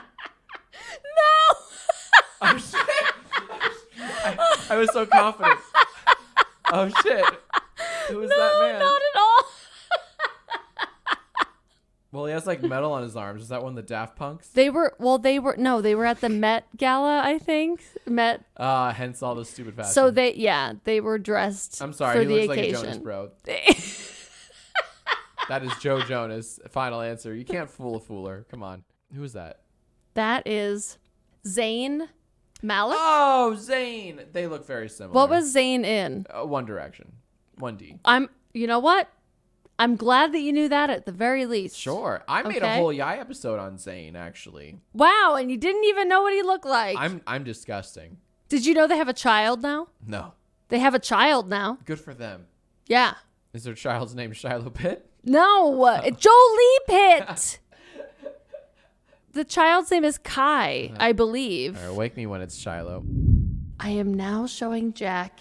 Oh, shit. I was so confident. Oh, shit. Who is that man? No, not at all. Well, he has like metal on his arms. Is that one of the Daft Punks? They were they were at the Met Gala, I think. Met. Hence all the stupid fashion. So they were dressed I'm sorry, for he the looks occasion. like a Jonas Bro. That is Joe Jonas. Final answer. You can't fool a fooler. Come on. Who is that? That is Zayn Malik. Oh, Zayn. They look very similar. What was Zayn in? One Direction. 1D. You know what? I'm glad that you knew that at the very least. Sure. I made a whole Yai episode on Zayn, actually. Wow, and you didn't even know what he looked like. I'm disgusting. Did you know they have a child now? No. They have a child now. Good for them. Yeah. Is their child's name Shiloh Pitt? No, Jolie Pitt. The child's name is Kai, I believe. All right, wake me when it's Shiloh. I am now showing Jack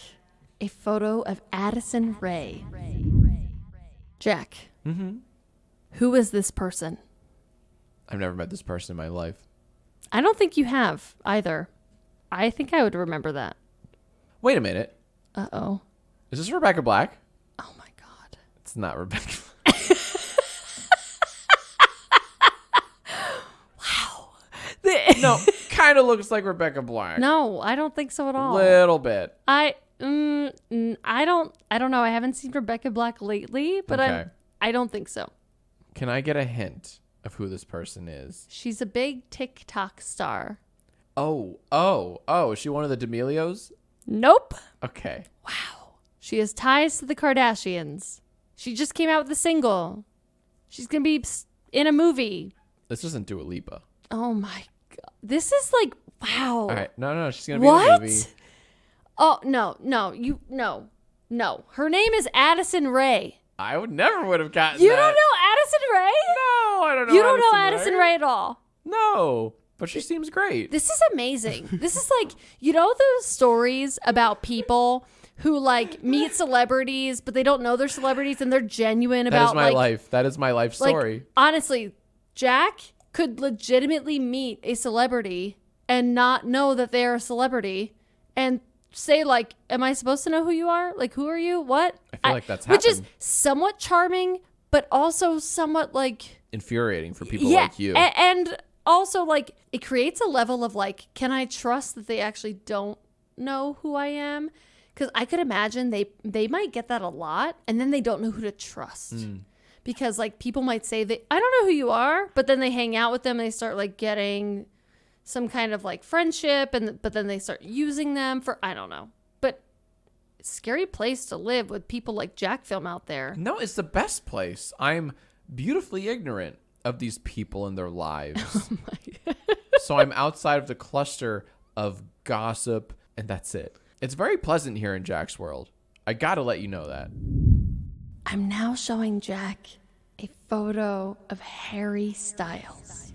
a photo of Addison Rae. Jack, who is this person? I've never met this person in my life. I don't think you have either. I think I would remember that. Wait a minute. Uh-oh. Is this Rebecca Black? Oh, my God. It's not Rebecca. Wow. No, kind of looks like Rebecca Black. No, I don't think so at all. Little bit. I don't know. I haven't seen Rebecca Black lately, but Okay. I don't think so. Can I get a hint of who this person is? She's a big TikTok star. Oh, is she one of the D'Amelios? Nope. Okay. Wow. She has ties to the Kardashians. She just came out with a single. She's going to be in a movie. This isn't Dua Lipa. Oh my God. This is like, wow. All right. No. She's going to be in a movie. Oh, no. Her name is Addison Rae. I would have gotten You that. don't know Addison Rae? No, I don't know. You don't know Addison Rae at all. No, but she seems great. This is amazing. This is like, you know those stories about people who like meet celebrities, but they don't know they're celebrities and they're genuine about That is my like, life. That is my life story. Like, honestly, Jack could legitimately meet a celebrity and not know that they're a celebrity and say like, am I supposed to know who you are? Like, who are you? What? I feel like that's happened. Which is somewhat charming, but also somewhat like infuriating for people like you. And also like it creates a level of like, can I trust that they actually don't know who I am? Because I could imagine they might get that a lot and then they don't know who to trust. Because like people might say that I don't know who you are, but then they hang out with them and they start like getting some kind of like friendship but then they start using them for, I don't know. But scary place to live with people like Jack Film out there. No, it's the best place. I'm beautifully ignorant of these people and their lives. Oh my God. So I'm outside of the cluster of gossip and that's it. It's very pleasant here in Jack's world. I gotta let you know that. I'm now showing Jack a photo of Harry Styles.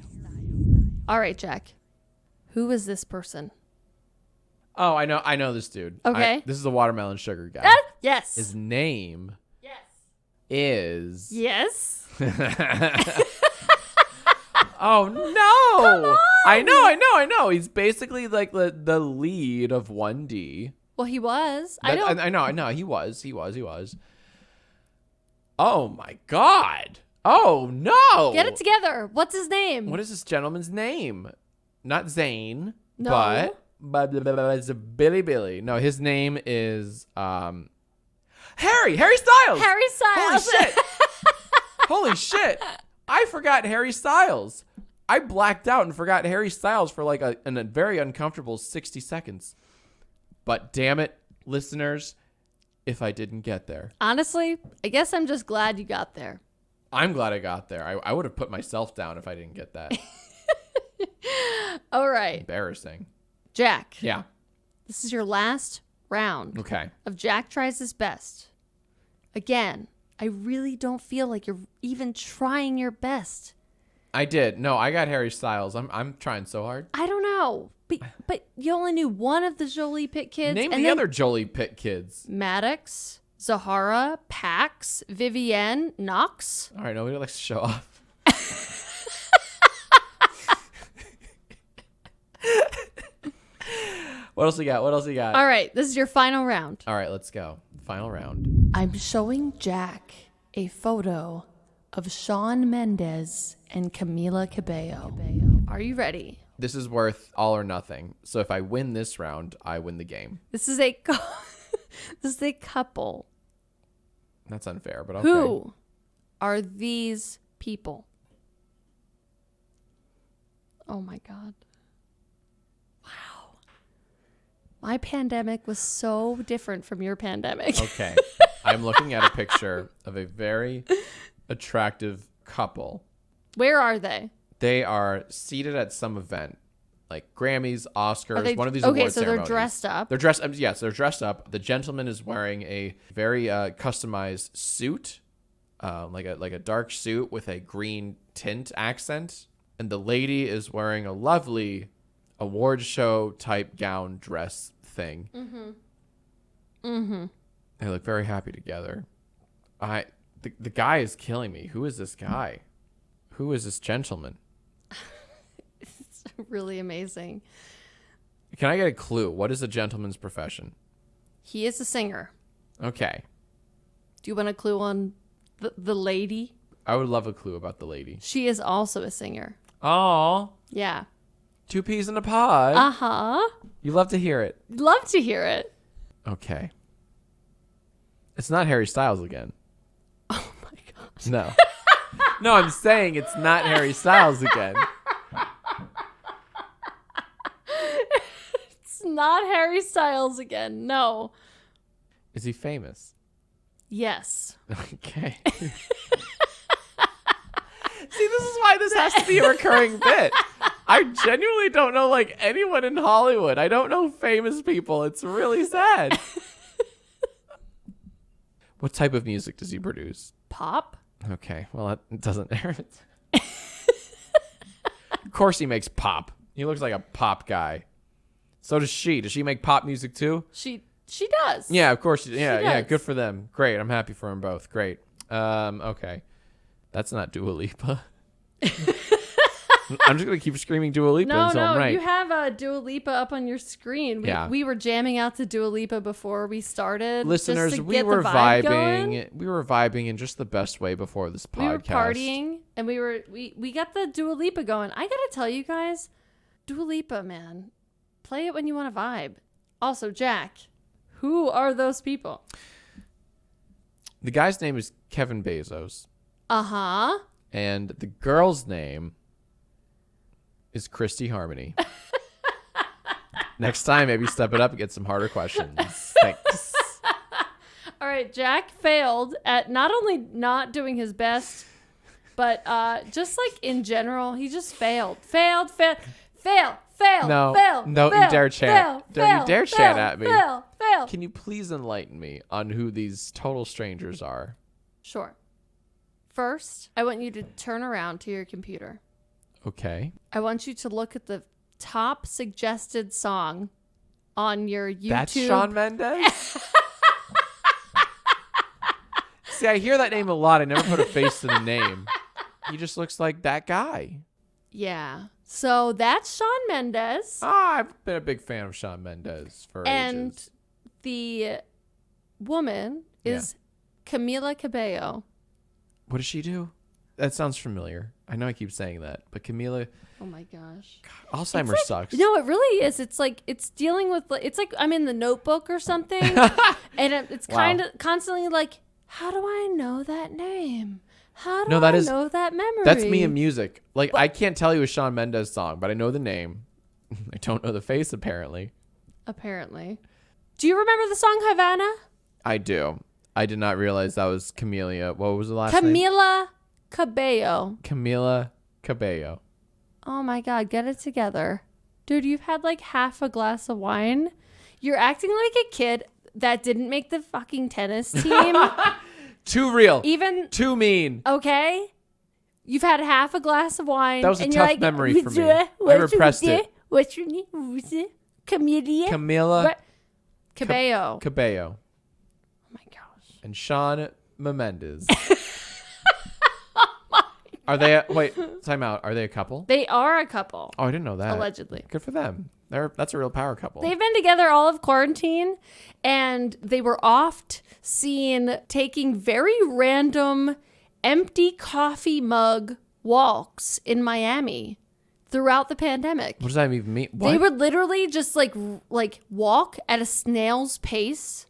All right, Jack. Who is this person? Oh, I know this dude. Okay. This is the watermelon sugar guy. Yes. His name is. Yes. Oh no! I know. He's basically like the lead of 1D. Well, he was. I know. He was. Oh my God! Oh no! Get it together. What's his name? What is this gentleman's name? Not Zane, No. but it's a Billy. No, his name is Harry Styles. Harry Styles. Holy shit! I forgot Harry Styles. I blacked out and forgot Harry Styles for like a very uncomfortable 60 seconds. But damn it, listeners, if I didn't get there. Honestly, I guess I'm just glad you got there. I'm glad I got there. I would have put myself down if I didn't get that. All right. Embarrassing. Jack. Yeah. This is your last round. Okay. Of Jack Tries His Best. Again, I really don't feel like you're even trying your best. I did. No, I got Harry Styles. I'm trying so hard. I don't know. But you only knew one of the Jolie Pitt kids. Name the other Jolie Pitt kids. Maddox, Zahara, Pax, Vivienne, Knox. All right, nobody likes to show off. What else you got? All right, this is your final round. All right, let's go. Final round. I'm showing Jack a photo of Shawn Mendes and Camila Cabello. Are you ready? This is worth all or nothing. So if I win this round, I win the game. This is a couple. That's unfair, but okay. Who are these people? Oh my God. Wow. My pandemic was so different from your pandemic. Okay. I'm looking at a picture of a very attractive couple. Where are they? They are seated at some event, like Grammys, Oscars, one of these award ceremonies. Okay, so they're dressed up. They're dressed. Yes, they're dressed up. The gentleman is wearing a very customized suit, like a dark suit with a green tint accent, and the lady is wearing a lovely award show type gown dress thing. They look very happy together. The guy is killing me. Who is this guy? Who is this gentleman? It's really amazing. Can I get a clue? What is a gentleman's profession? He is a singer. Okay. Do you want a clue on the lady? I would love a clue about the lady. She is also a singer. Oh. Yeah. 2 peas in a pod. Uh-huh. You love to hear it. Love to hear it. Okay. It's not Harry Styles again. Oh my God. No. No, I'm saying it's not Harry Styles again. It's not Harry Styles again. No. Is he famous? Yes. Okay. See, this is why this has to be a recurring bit. I genuinely don't know like anyone in Hollywood. I don't know famous people. It's really sad. What type of music does he produce? Pop? Okay, well, that doesn't air it. Of course he makes pop. He looks like a pop guy. So does she. Does she make pop music too? She does. Yeah, of course. Yeah, does. good for them. Great. I'm happy for them both. Great. Okay. That's not Dua Lipa. I'm just going to keep screaming Dua Lipa until I'm right. You have Dua Lipa up on your screen. We were jamming out to Dua Lipa before we started. Listeners, just to we get were the vibe vibing. Going. We were vibing in just the best way before this podcast. We were partying, and we got the Dua Lipa going. I got to tell you guys, Dua Lipa, man, play it when you want to vibe. Also, Jack, who are those people? The guy's name is Kevin Bezos. Uh-huh. And the girl's name is Christy Harmony. Next time, maybe step it up and get some harder questions. Thanks. All right, Jack failed at not only not doing his best, but just like in general, he just failed. Fail. No, fail. Don't you dare chant. Don't you dare chant at me. Fail. Can you please enlighten me on who these total strangers are? Sure. First, I want you to turn around to your computer. Okay. I want you to look at the top suggested song on your YouTube. That's Shawn Mendes? See, I hear that name a lot. I never put a face to the name. He just looks like that guy. Yeah. So that's Shawn Mendes. I've been a big fan of Shawn Mendes for and ages. The woman is Camila Cabello. What does she do? That sounds familiar. I know I keep saying that, but Camila. Oh my gosh. God, Alzheimer's sucks. No, it really is. It's like it's dealing with. It's like I'm in the Notebook or something, and it's kind of constantly like, how do I know that name? How do I know that memory? That's me in music. Like, I can't tell you a Shawn Mendes song, but I know the name. I don't know the face, apparently. Apparently. Do you remember the song Havana? I do. I did not realize that was Camellia. What was the last name? Camila Cabello. Camila Cabello. Oh my God, get it together. Dude, you've had like half a glass of wine. You're acting like a kid that didn't make the fucking tennis team. Too real. Even too mean. Okay. You've had half a glass of wine. That was a and tough you're like, memory for me. I repressed it. What's your name? What's it? Camila. Camila Cabello. Cabello. Oh my gosh. And Shawn Mendes. Are they? Time out. Are they a couple? They are a couple. Oh, I didn't know that. Allegedly. Good for them. That's a real power couple. They've been together all of quarantine, and they were oft seen taking very random empty coffee mug walks in Miami throughout the pandemic. What does that even mean? What? They would literally just like walk at a snail's pace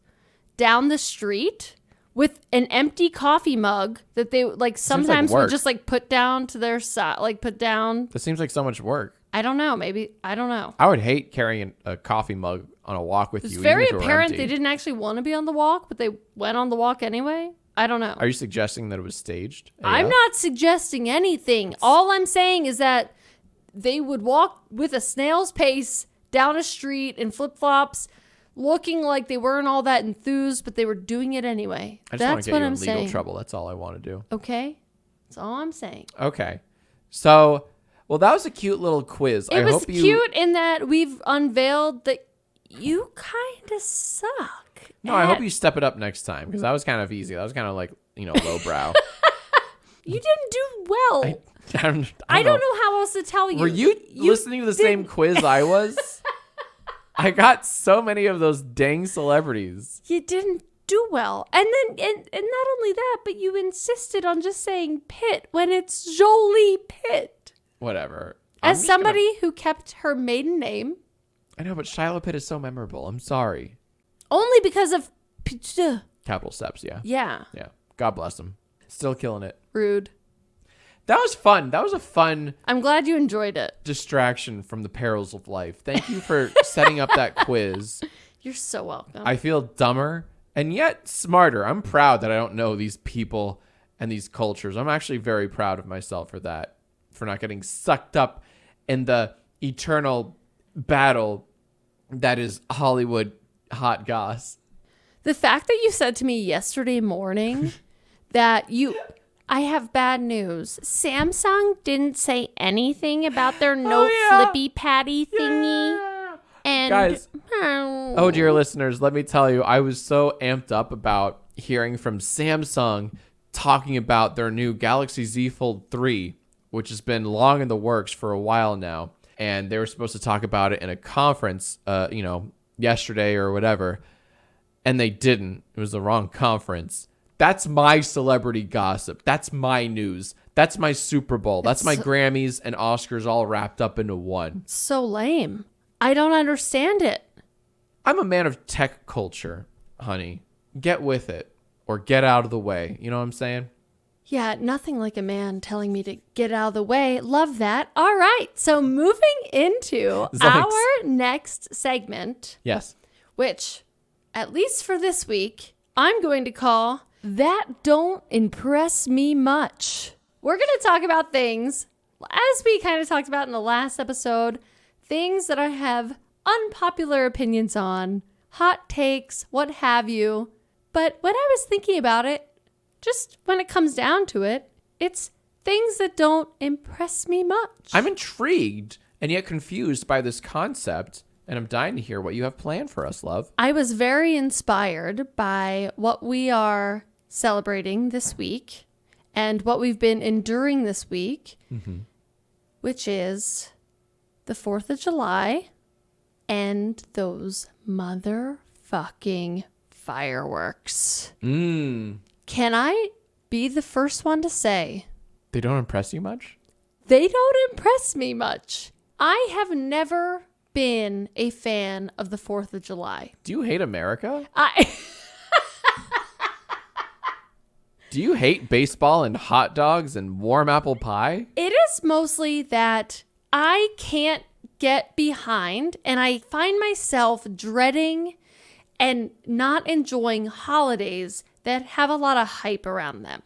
down the street with an empty coffee mug that they like sometimes would just like put down to their side, like put down. That seems like so much work. I don't know. Maybe. I don't know. I would hate carrying a coffee mug on a walk with you. It's very even if it were apparent empty. they didn't actually want to be on the walk, but they went on the walk anyway. I don't know. Are you suggesting that it was staged? I'm not suggesting anything. All I'm saying is that they would walk with a snail's pace down a street in flip-flops, looking like they weren't all that enthused, but they were doing it anyway. I just want to get you in legal trouble. That's all I want to do. Okay. That's all I'm saying. Okay. So, well, that was a cute little quiz. It was cute in that we've unveiled that you kind of suck. No, I hope you step it up next time, because that was kind of easy. That was kind of like, lowbrow. You didn't do well. I don't know how else to tell you. Were you listening to the same quiz I was? I got so many of those dang celebrities. You didn't do well. And then, and not only that, but you insisted on just saying Pitt when it's Jolie Pitt. Whatever. As somebody who kept her maiden name. I know, but Shiloh Pitt is so memorable. I'm sorry. Only because of capital steps, yeah. Yeah. Yeah. God bless him. Still killing it. Rude. That was fun. That was a fun... I'm glad you enjoyed it. ...distraction from the perils of life. Thank you for setting up that quiz. You're so welcome. I feel dumber and yet smarter. I'm proud that I don't know these people and these cultures. I'm actually very proud of myself for that. For not getting sucked up in the eternal battle that is Hollywood hot goss. The fact that you said to me yesterday morning that I have bad news. Samsung didn't say anything about their flippy patty thingy. Yeah. And guys, oh dear listeners, let me tell you, I was so amped up about hearing from Samsung talking about their new Galaxy Z Fold 3, which has been long in the works for a while now. And they were supposed to talk about it in a conference, yesterday or whatever. And they didn't. It was the wrong conference. That's my celebrity gossip. That's my news. That's my Super Bowl. That's my Grammys and Oscars all wrapped up into one. So lame. I don't understand it. I'm a man of tech culture, honey. Get with it or get out of the way. You know what I'm saying? Yeah, nothing like a man telling me to get out of the way. Love that. All right. So moving into our next segment. Yes. Which, at least for this week, I'm going to call That Don't Impress Me Much. We're going to talk about things, as we kind of talked about in the last episode, things that I have unpopular opinions on, hot takes, what have you. But when I was thinking about it, just when it comes down to it, it's things that don't impress me much. I'm intrigued and yet confused by this concept, and I'm dying to hear what you have planned for us, love. I was very inspired by what we are celebrating this week and what we've been enduring this week, which is the 4th of July and those motherfucking fireworks. Can I be the first one to say? They don't impress you much? They don't impress me much. I have never been a fan of the 4th of July. Do you hate America? Do you hate baseball and hot dogs and warm apple pie? It is mostly that I can't get behind, and I find myself dreading and not enjoying holidays that have a lot of hype around them.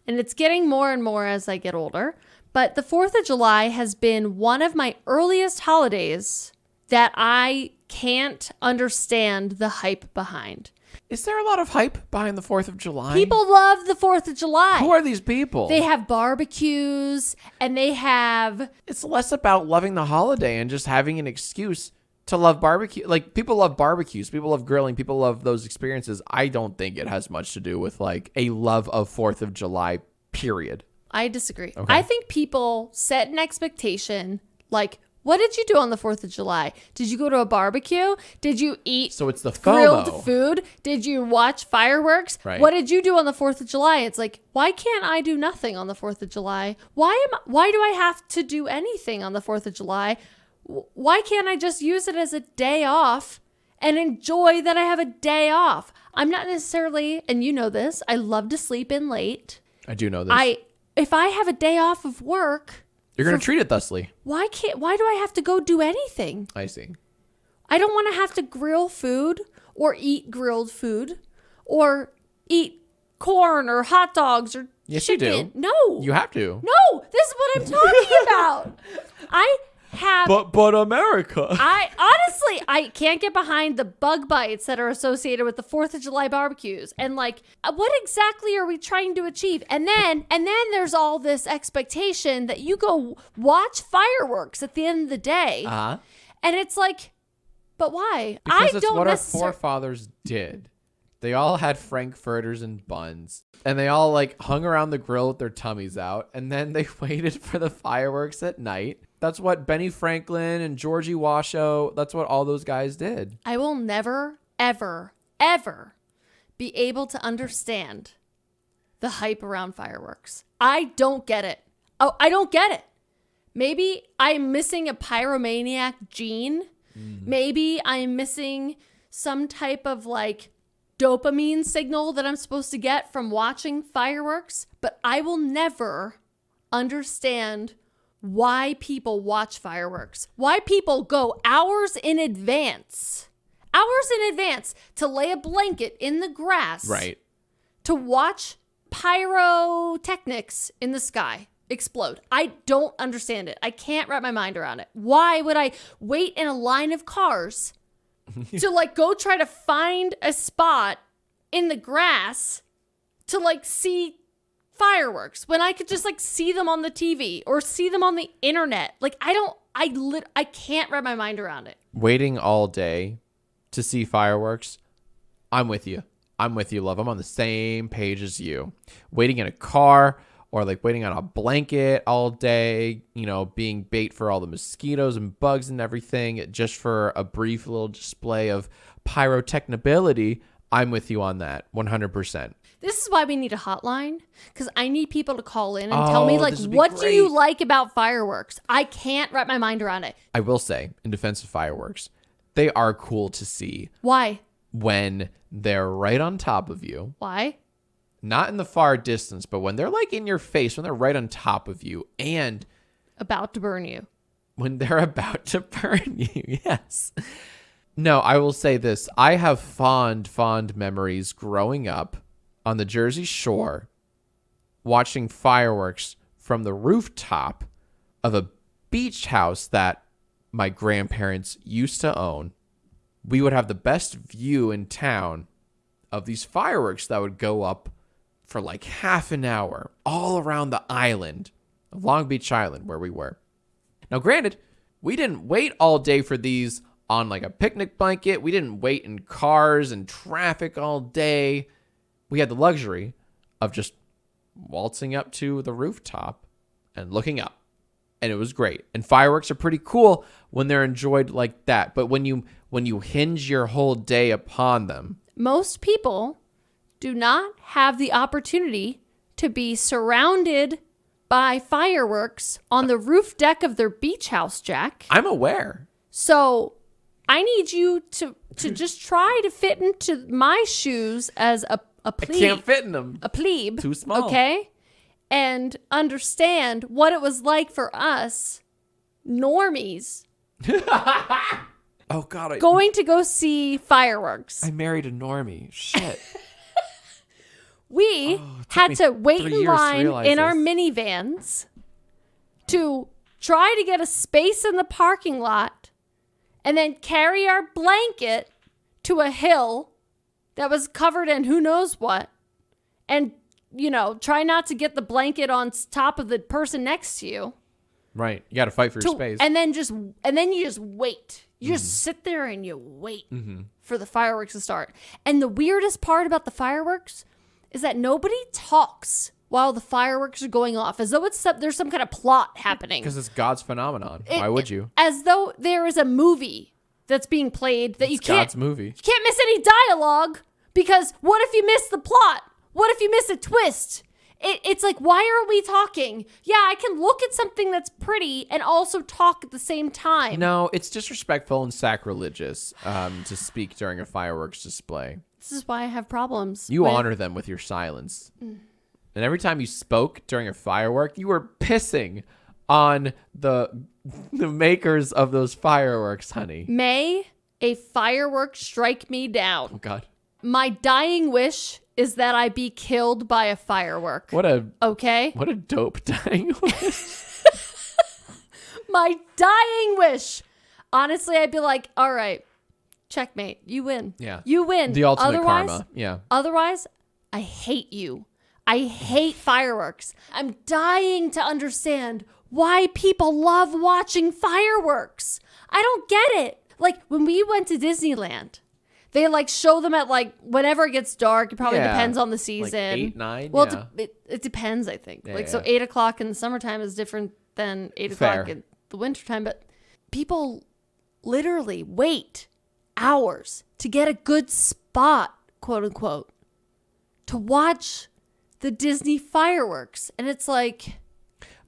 And it's getting more and more as I get older. But the 4th of July has been one of my earliest holidays that I can't understand the hype behind. Is there a lot of hype behind the 4th of July? People love the 4th of July. Who are these people? They have barbecues and they have... It's less about loving the holiday and just having an excuse to love barbecue. Like, people love barbecues. People love grilling. People love those experiences. I don't think it has much to do with, like, a love of 4th of July, period. I disagree. Okay. I think people set an expectation, like, what did you do on the 4th of July? Did you go to a barbecue? Did you eat So it's the FOMO. grilled food? Did you watch fireworks? Right. What did you do on the 4th of July? It's like, why can't I do nothing on the 4th of July? Why do I have to do anything on the 4th of July? Why can't I just use it as a day off and enjoy that I have a day off? I'm not necessarily, and you know this, I love to sleep in late. I do know this. If I have a day off of work, You're going to treat it thusly. why do I have to go do anything? I see. I don't want to have to grill food or eat grilled food or eat corn or hot dogs or Yes, chicken. you do. No. You have to. No, this is what I'm talking about. I have But America. I can't get behind the bug bites that are associated with the 4th of July barbecues. And like, what exactly are we trying to achieve? And then there's all this expectation that you go watch fireworks at the end of the day. Uh-huh. And it's like, but why? Because it's what our forefathers did. They all had frankfurters and buns. And they all like hung around the grill with their tummies out. And then they waited for the fireworks at night. That's what Benny Franklin and Georgie Washoe, that's what all those guys did. I will never, ever, ever be able to understand the hype around fireworks. I don't get it. Oh, I don't get it. Maybe I'm missing a pyromaniac gene. Maybe I'm missing some type of like dopamine signal that I'm supposed to get from watching fireworks. But I will never understand why people watch fireworks, why people go hours in advance to lay a blanket in the grass, Right. to watch pyrotechnics in the sky explode. I don't understand it. I can't wrap my mind around it. Why would I wait in a line of cars to like go try to find a spot in the grass to like see fireworks when I could just like see them on the TV or see them on the internet? Like I can't wrap my mind around it. Waiting all day to see fireworks. I'm with you. Love. I'm on the same page as you. Waiting in a car or like waiting on a blanket all day, you know, being bait for all the mosquitoes and bugs and everything just for a brief little display of pyrotechnability. I'm with you on that 100%. This is why we need a hotline, because I need people to call in and tell me, like, this would be what do great. you like about fireworks? I can't wrap my mind around it. I will say, in defense of fireworks, they are cool to see Why? when they're right on top of you. Why? Not in the far distance, but when they're like in your face, when they're right on top of you, and About to burn you. when they're about to burn you. Yes. No, I will say this. I have fond memories growing up on the Jersey Shore watching fireworks from the rooftop of a beach house that my grandparents used to own. We would have the best view in town of these fireworks that would go up for like half an hour all around the island of Long Beach Island where we were. Now, granted, we didn't wait all day for these on like a picnic blanket. We didn't wait in cars and traffic all day. We had the luxury of just waltzing up to the rooftop and looking up. And it was great. And fireworks are pretty cool when they're enjoyed like that. But when you hinge your whole day upon them. Most people do not have the opportunity to be surrounded by fireworks on the roof deck of their beach house, Jack. I'm aware. So I need you to just try to fit into my shoes as a plebe. I can't fit in them. A plebe. Too small. Okay? And understand what it was like for us, normies, oh, God. going to go see fireworks. I married a normie. Shit. We had to wait 3 in years to line realize in our this. minivans to try to get a space in the parking lot and then carry our blanket to a hill that was covered in who knows what. And, try not to get the blanket on top of the person next to you. Right. You got to fight for your space. And then you just wait. You just sit there and you wait for the fireworks to start. And the weirdest part about the fireworks is that nobody talks while the fireworks are going off, as though there's some kind of plot happening. Because it's God's phenomenon. Why would you? As though there is a movie that's being played that It's God's movie. You can't miss any dialogue, because what if you miss the plot? What if you miss a twist? It's like, why are we talking? Yeah, I can look at something that's pretty and also talk at the same time. No, it's disrespectful and sacrilegious to speak during a fireworks display. This is why I have problems. You honor them with your silence. And every time you spoke during a firework, you were pissing on the makers of those fireworks, honey. May a firework strike me down. Oh, God. My dying wish is that I be killed by a firework. What a dope dying wish. My dying wish. Honestly, I'd be like, all right, checkmate. You win. Yeah. You win. The ultimate karma. Yeah. Otherwise, I hate you. I hate fireworks. I'm dying to understand why people love watching fireworks. I don't get it. Like, when we went to Disneyland, they show them at whenever it gets dark. It probably depends on the season. 8, 9. Well, it depends, I think. So 8 o'clock in the summertime is different than 8 o'clock in the wintertime. But people literally wait hours to get a good spot, quote unquote, to watch the Disney fireworks. And it's like,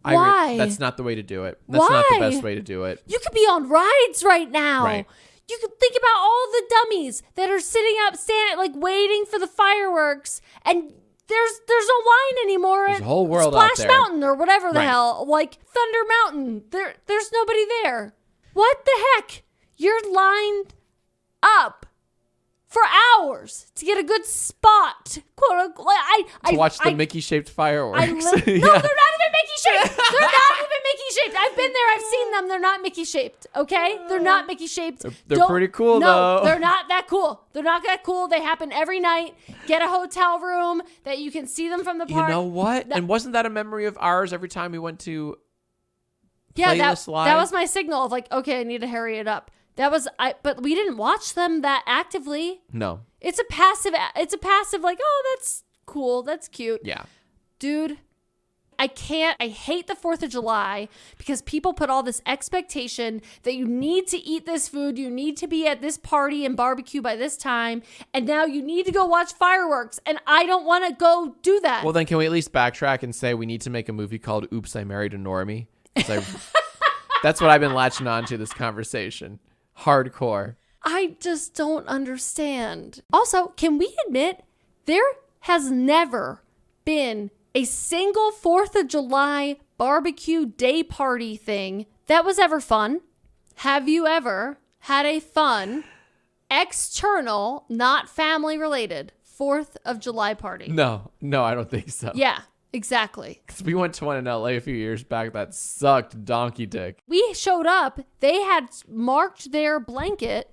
why? That's not the way to do it. That's not the best way to do it. You could be on rides right now. Right. You could think about all the dummies that are sitting up, waiting for the fireworks, and there's no line anymore. There's a whole world Splash out there. Mountain or whatever the Right. hell, Thunder Mountain. There's nobody there. What the heck? You're lined up for hours to get a good spot, quote unquote. To watch the Mickey-shaped fireworks. No, they're not even Mickey-shaped. They're not even Mickey-shaped. I've been there. I've seen them. They're not Mickey-shaped, okay? They're not Mickey-shaped. They're pretty cool, no, though. they're not that cool. They're not that cool. They happen every night. Get a hotel room that you can see them from the park. You know what? And wasn't that a memory of ours every time we went to Playlist Live? that was my signal of okay, I need to hurry it up. But we didn't watch them that actively. No. It's a passive, oh, that's cool. That's cute. Yeah. Dude, I hate the 4th of July because people put all this expectation that you need to eat this food, you need to be at this party and barbecue by this time, and now you need to go watch fireworks, and I don't want to go do that. Well, then can we at least backtrack and say we need to make a movie called Oops, I Married a Normie? That's what I've been latching on to this conversation. Hardcore. I just don't understand. Also, can we admit there has never been a single 4th of July barbecue day party thing that was ever fun? Have you ever had a fun, external, not family related 4th of July party? No, I don't think so. Yeah, exactly. Because we went to one in LA a few years back that sucked donkey dick. We showed up, they had marked their blanket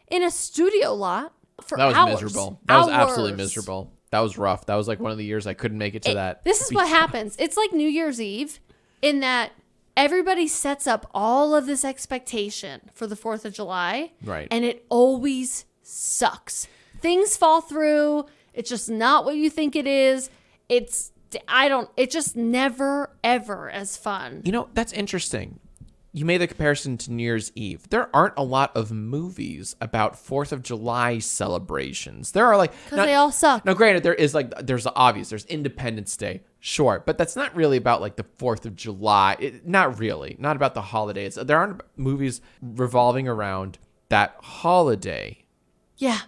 in a studio lot for hours. That was miserable. That was absolutely Hours. miserable. That was rough. That was one of the years I couldn't make it to that. This is what happens. It's like New Year's Eve in that everybody sets up all of this expectation for the 4th of July. Right. And it always sucks. Things fall through. It's just not what you think it is. it's just never, ever as fun. You know, that's interesting. You made the comparison to New Year's Eve. There aren't a lot of movies about 4th of July celebrations. There are like... Because they all suck. Now, granted, there's the obvious. There's Independence Day, sure. But that's not really about like the 4th of July. Not really. Not about the holidays. There aren't movies revolving around that holiday. Yeah.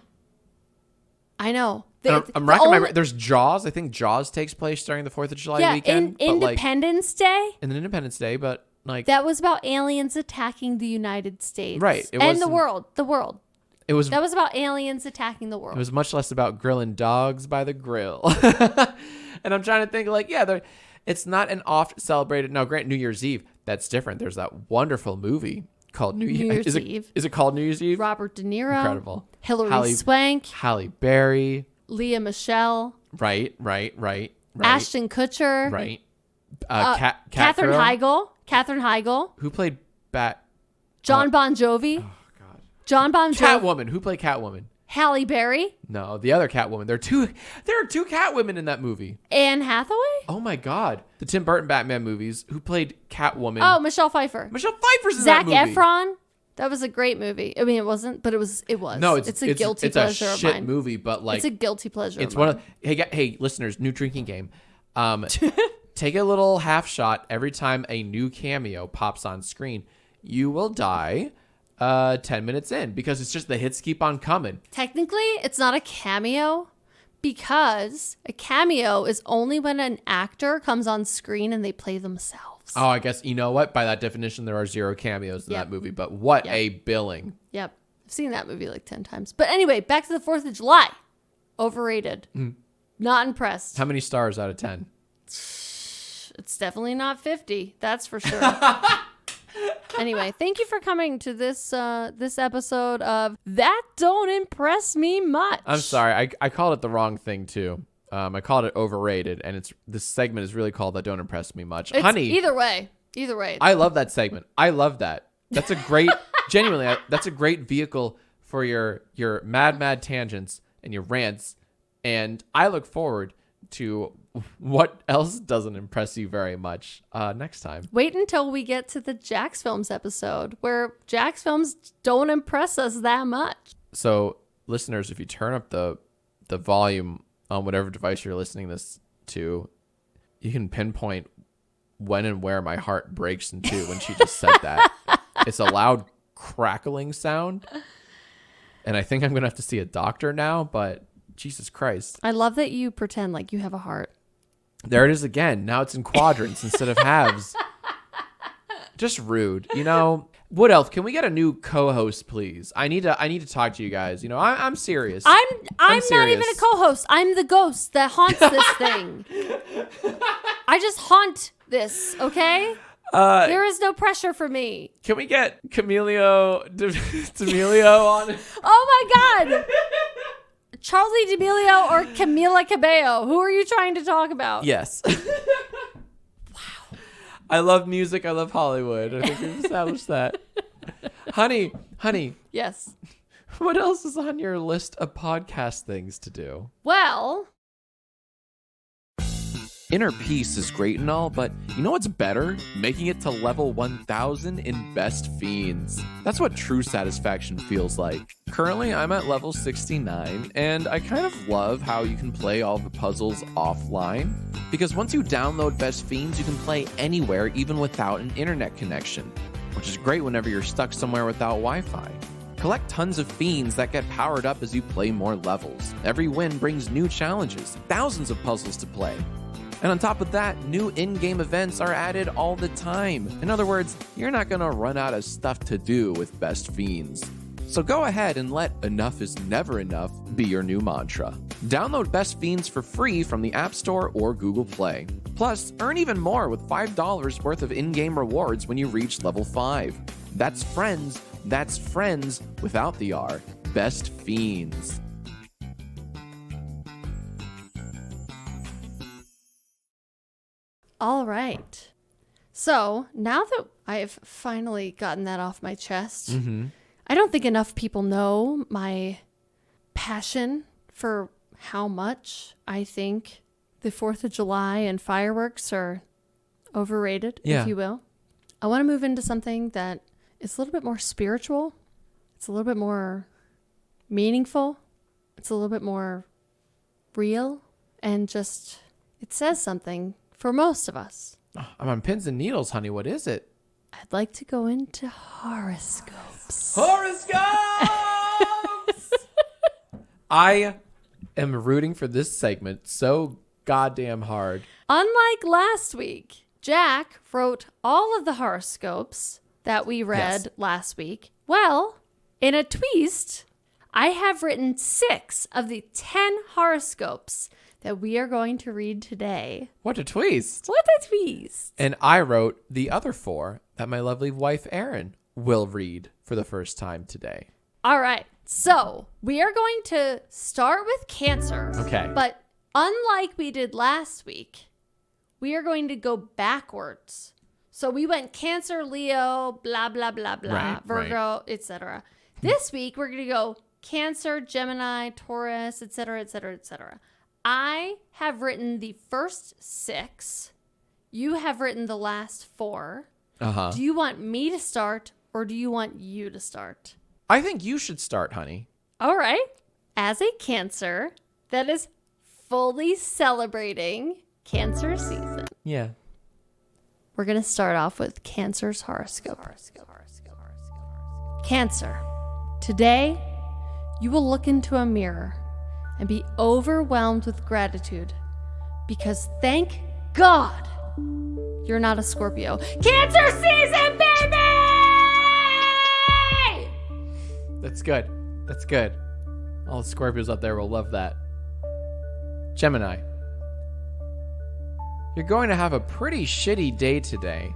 I know. I'm racking my brain. There's Jaws. I think Jaws takes place during the 4th of July weekend. Independence Day? And then Independence Day, but... Like, that was about aliens attacking the United States. Right. And the world. The world. That was about aliens attacking the world. It was much less about grilling dogs by the grill. And I'm trying to think like, it's not an oft celebrated. Now, New Year's Eve, that's different. There's that wonderful movie called New Year's Eve. Is it called New Year's Eve? Robert De Niro. Incredible. Hilary Swank. Halle Berry. Leah Michele. Right. Ashton Kutcher. Right. Katherine Heigl. Who played John Bon Jovi. Oh, God. John Bon Jovi. Catwoman. Who played Catwoman? Halle Berry. No, the other Catwoman. There are two Catwomen in that movie. Anne Hathaway. Oh, my God. The Tim Burton Batman movies. Who played Catwoman? Oh, Michelle Pfeiffer. Michelle Pfeiffer's in that movie. Zac Efron. That was a great movie. I mean, it wasn't, but it was. No, it's a guilty pleasure of mine. It's a shit movie, but like... It's a guilty pleasure It's one of... Hey, listeners, new drinking game. Take a little half shot every time a new cameo pops on screen. You will die 10 minutes in because it's just the hits keep on coming. Technically, it's not a cameo because a cameo is only when an actor comes on screen and they play themselves. Oh, I guess, you know what? By that definition, there are 0 cameos in that movie, but what a billing. Yep. I've seen that movie like 10 times. But anyway, back to the 4th of July. Overrated. Not impressed. How many stars out of 10? It's definitely not 50. That's for sure. Anyway, thank you for coming to this episode of That Don't Impress Me Much. I'm sorry. I called it the wrong thing, too. I called it overrated, and this segment is really called That Don't Impress Me Much. Honey. Either way. I love that segment. I love that. That's a great, genuinely, that's a great vehicle for your mad tangents and your rants. And I look forward to what else doesn't impress you very much next time. Wait until we get to the Jax Films episode where Jax Films don't impress us that much. So, listeners, if you turn up the volume on whatever device you're listening this to, you can pinpoint when and where my heart breaks in two when she just said that. It's a loud crackling sound. And I think I'm going to have to see a doctor now, but Jesus Christ. I love that you pretend like you have a heart. There it is again. Now it's in quadrants instead of halves. Just rude. You know, Wood Elf, can we get a new co-host, please? I need to talk to you guys. You know, I'm serious. I'm not even a co-host. I'm the ghost that haunts this thing. I just haunt this, okay? There is no pressure for me. Can we get D'Amelio on? Oh my God. Charlie D'Amelio or Camila Cabello? Who are you trying to talk about? Yes. Wow. I love music. I love Hollywood. I think we've established that. Honey. Yes. What else is on your list of podcast things to do? Well, Inner peace is great and all, but you know what's better? Making it to level 1000 in Best Fiends. That's what true satisfaction feels like. Currently, I'm at level 69, and I kind of love how you can play all the puzzles offline. Because once you download Best Fiends, you can play anywhere, even without an internet connection, which is great whenever you're stuck somewhere without Wi-Fi. Collect tons of fiends that get powered up as you play more levels. Every win brings new challenges, thousands of puzzles to play. And on top of that, new in-game events are added all the time. In other words, you're not going to run out of stuff to do with Best Fiends. So go ahead and let enough is never enough be your new mantra. Download Best Fiends for free from the App Store or Google Play. Plus, earn even more with $5 worth of in-game rewards when you reach level 5. That's friends without the R. Best Fiends. all right. So now that I've finally gotten that off my chest, I don't think enough people know my passion for how much I think the 4th of July and fireworks are overrated, Yeah. if you will. I want to move into something that is a little bit more spiritual. It's a little bit more meaningful. It's a little bit more real. And just, it says something for most of us. I'm on pins and needles, honey. What is it? I'd like to go into horoscopes. Horoscopes! I am rooting for this segment so goddamn hard. Unlike last week, Jack wrote all of the horoscopes that we read last week. Well, in a twist, I have written 6 of the 10 horoscopes that we are going to read today. What a twist. What a twist. And I wrote the other 4 that my lovely wife, Erin, will read for the first time today. All right. So we are going to start with Cancer. Okay. But unlike we did last week, we are going to go backwards. So we went Cancer, Leo, blah, blah, blah, blah, Right, Virgo, etc. This week, we're going to go Cancer, Gemini, Taurus, etc., etc., etc. I have written the first 6. You have written the last 4. Uh-huh. Do you want me to start or do you want you to start? I think you should start, honey. All right. As a Cancer that is fully celebrating Cancer season, Yeah. we're going to start off with Cancer's horoscope. Cancer. Today, you will look into a mirror and be overwhelmed with gratitude because thank God you're not a Scorpio. Cancer season, baby! That's good. That's good. All the Scorpios out there will love that. Gemini. You're going to have a pretty shitty day today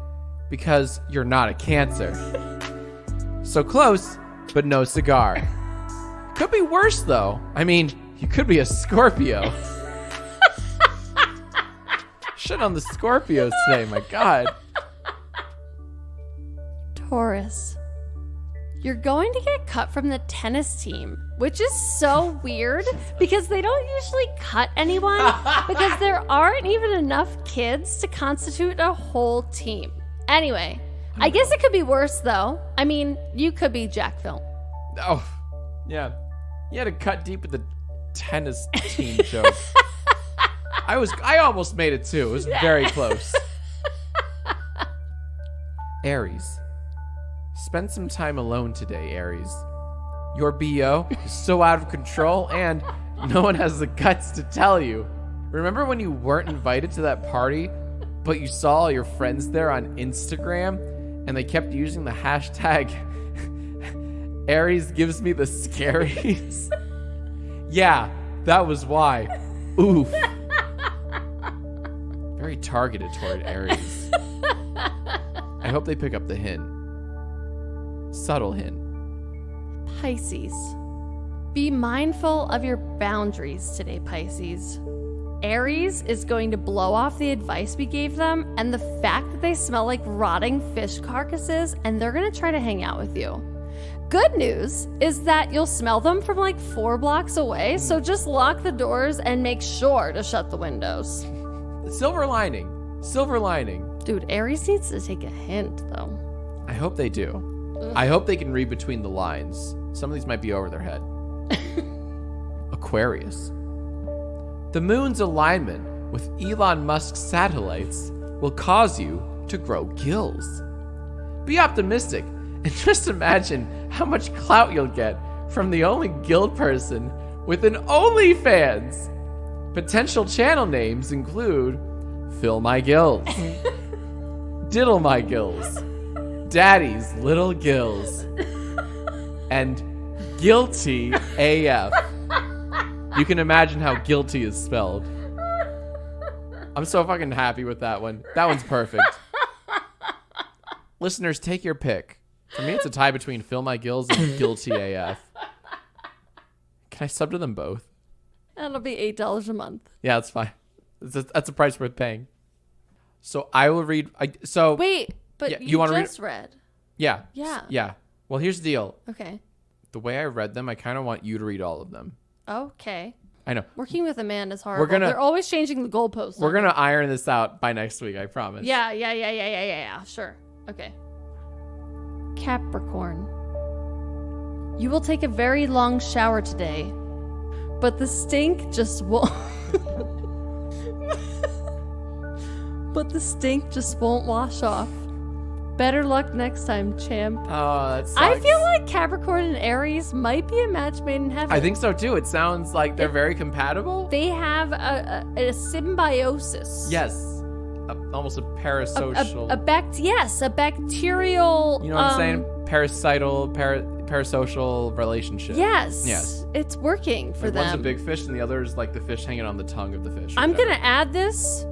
because you're not a Cancer. So close, but no cigar. Could be worse, though. I mean, you could be a Scorpio. Shit on the Scorpios today, my God. Taurus. You're going to get cut from the tennis team, which is so weird because they don't usually cut anyone because there aren't even enough kids to constitute a whole team. Anyway, I guess it could be worse though. I mean, you could be Jack Film. Oh, yeah. You had to cut deep with the tennis team joke. I almost made it too. It was very close. Aries. Spend some time alone today, Aries. Your BO is so out of control and no one has the guts to tell you. Remember when you weren't invited to that party, but you saw all your friends there on Instagram and they kept using the hashtag Aries gives me the scaries? Yeah, that was why. Oof. Very targeted toward Aries. I hope they pick up the hint. Subtle hint. Pisces. Be mindful of your boundaries today, Pisces. Aries is going to blow off the advice we gave them and the fact that they smell like rotting fish carcasses, and they're going to try to hang out with you. Good news is that you'll smell them from like 4 blocks away, so just lock the doors and make sure to shut the windows. Silver lining. Silver lining. Dude, Aries needs to take a hint, though. I hope they do. I hope they can read between the lines. Some of these might be over their head. Aquarius. The moon's alignment with Elon Musk's satellites will cause you to grow gills. Be optimistic and just imagine how much clout you'll get from the only guild person with an OnlyFans. Potential channel names include Fill My Gills, Diddle My Gills, Daddy's Little Gills, and Guilty AF. You can imagine how guilty is spelled. I'm so fucking happy with that one. That one's perfect. Listeners, take your pick. For me, it's a tie between Fill My Gills and Guilty AF. Can I sub to them both? That'll be $8 a month. Yeah, that's fine. That's a price worth paying. So I will read. Wait, but yeah, you wanna just read. Yeah. Yeah. Yeah. Well, here's the deal. Okay. The way I read them, I kind of want you to read all of them. Okay. I know. Working with a man is horrible. They're always changing the goalposts. We're going to iron this out by next week, I promise. Yeah. Sure. Okay. Capricorn. You will take a very long shower today, but the stink just won't... wash off. Better luck next time, champ. Oh, that sucks. I feel like Capricorn and Aries might be a match made in heaven. I think so too. It sounds like they're very compatible. They have a symbiosis. Yes. Almost a parasocial. A bacterial. You know what I'm saying? Parasocial relationship. Yes. It's working for them. One's a big fish and the other is like the fish hanging on the tongue of the fish. I'm going to add this.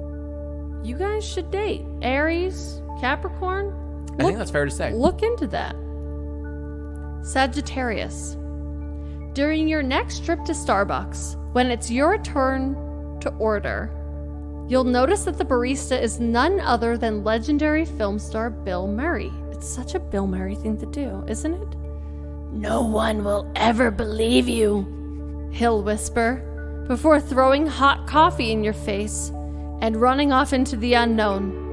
You guys should date. Aries, Capricorn. I think that's fair to say. Look into that. Sagittarius. During your next trip to Starbucks, when it's your turn to order, you'll notice that the barista is none other than legendary film star Bill Murray. It's such a Bill Murray thing to do, isn't it? No one will ever believe you, he'll whisper, before throwing hot coffee in your face and running off into the unknown.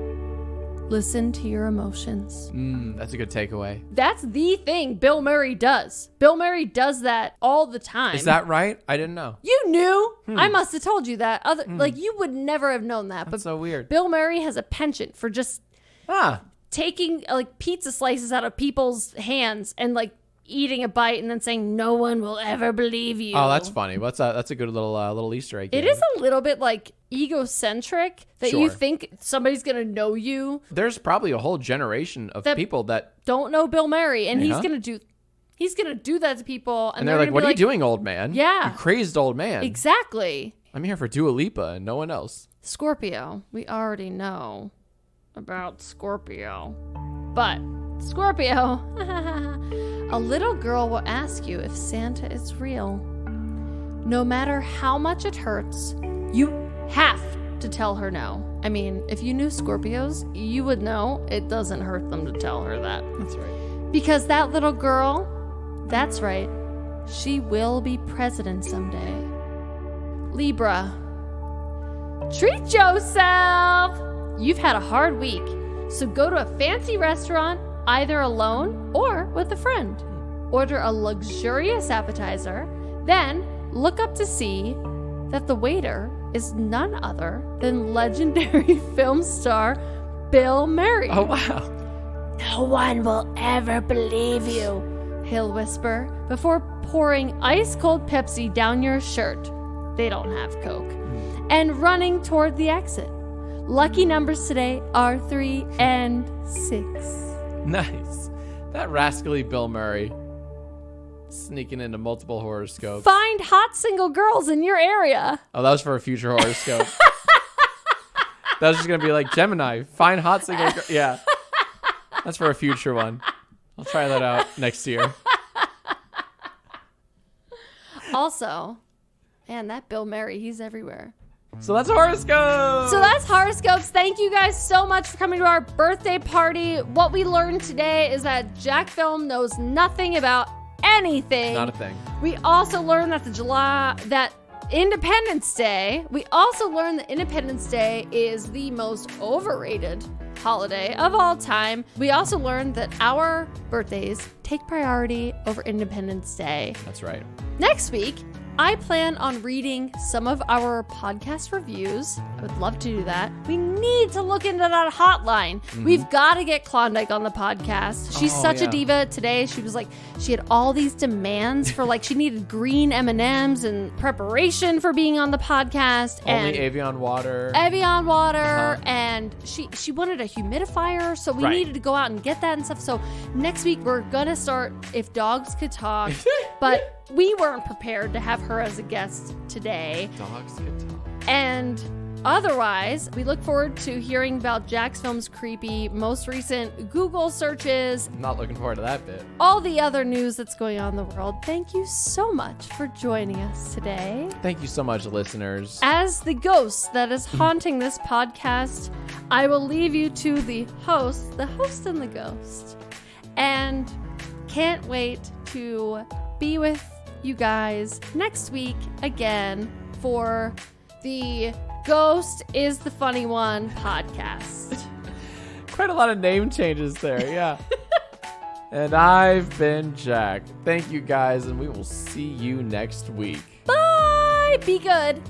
Listen to your emotions. That's a good takeaway. That's the thing Bill Murray does. Bill Murray does that all the time. Is that right? I didn't know. You knew. I must have told you that. Like, you would never have known that. That's so weird. Bill Murray has a penchant for just taking like pizza slices out of people's hands and like eating a bite and then saying, no one will ever believe you. Oh, that's funny. That's a good little Easter egg. It is a little bit like egocentric that you think somebody's going to know you. There's probably a whole generation of people that don't know Bill Murray, and he's going to do that to people. And they're like, what are you doing, old man? Yeah. You crazed old man. Exactly. I'm here for Dua Lipa and no one else. Scorpio. We already know about Scorpio. But Scorpio, a little girl will ask you if Santa is real. No matter how much it hurts, you have to tell her no. I mean, if you knew Scorpios, you would know it doesn't hurt them to tell her that. That's right. Because that little girl, that's right, she will be president someday. Libra. Treat yourself! You've had a hard week, so go to a fancy restaurant, either alone or with a friend. Order a luxurious appetizer, then look up to see that the waiter is none other than legendary film star Bill Murray. Oh, wow. No one will ever believe you, he'll whisper, before pouring ice-cold Pepsi down your shirt. They don't have Coke. And running toward the exit. Lucky numbers today are 3 and 6. Nice. That rascally Bill Murray sneaking into multiple horoscopes. Find hot single girls in your area. Oh, that was for a future horoscope. That was just going to be like, Gemini, find hot single girls. Yeah. That's for a future one. I'll try that out next year. Also, man, that Bill Murray, he's everywhere. So that's horoscopes. Thank you guys so much for coming to our birthday party. What we learned today is that Jack Film knows nothing about anything. Not a thing. We also learned that Independence Day is the most overrated holiday of all time. We also learned that our birthdays take priority over Independence Day. That's right. Next week, I plan on reading some of our podcast reviews. I would love to do that. We need to look into that hotline. Mm-hmm. We've got to get Klondike on the podcast. She's such a diva today. She was like, she had all these demands for like, she needed green M&Ms in preparation for being on the podcast. Only Evian water. And she wanted a humidifier, so we needed to go out and get that and stuff. So next week, we're going to start If Dogs Could Talk, but we weren't prepared to have her as a guest today. Dogs could talk. And otherwise, we look forward to hearing about Jack's Film's creepy, most recent Google searches. I'm not looking forward to that bit. All the other news that's going on in the world. Thank you so much for joining us today. Thank you so much, listeners. As the ghost that is haunting this podcast, I will leave you to the host and the ghost. And can't wait to be with you guys next week again for the Ghost is the Funny One podcast. Quite a lot of name changes there, yeah. And I've been Jack. Thank you guys, and we will see you next week. Bye! Be good.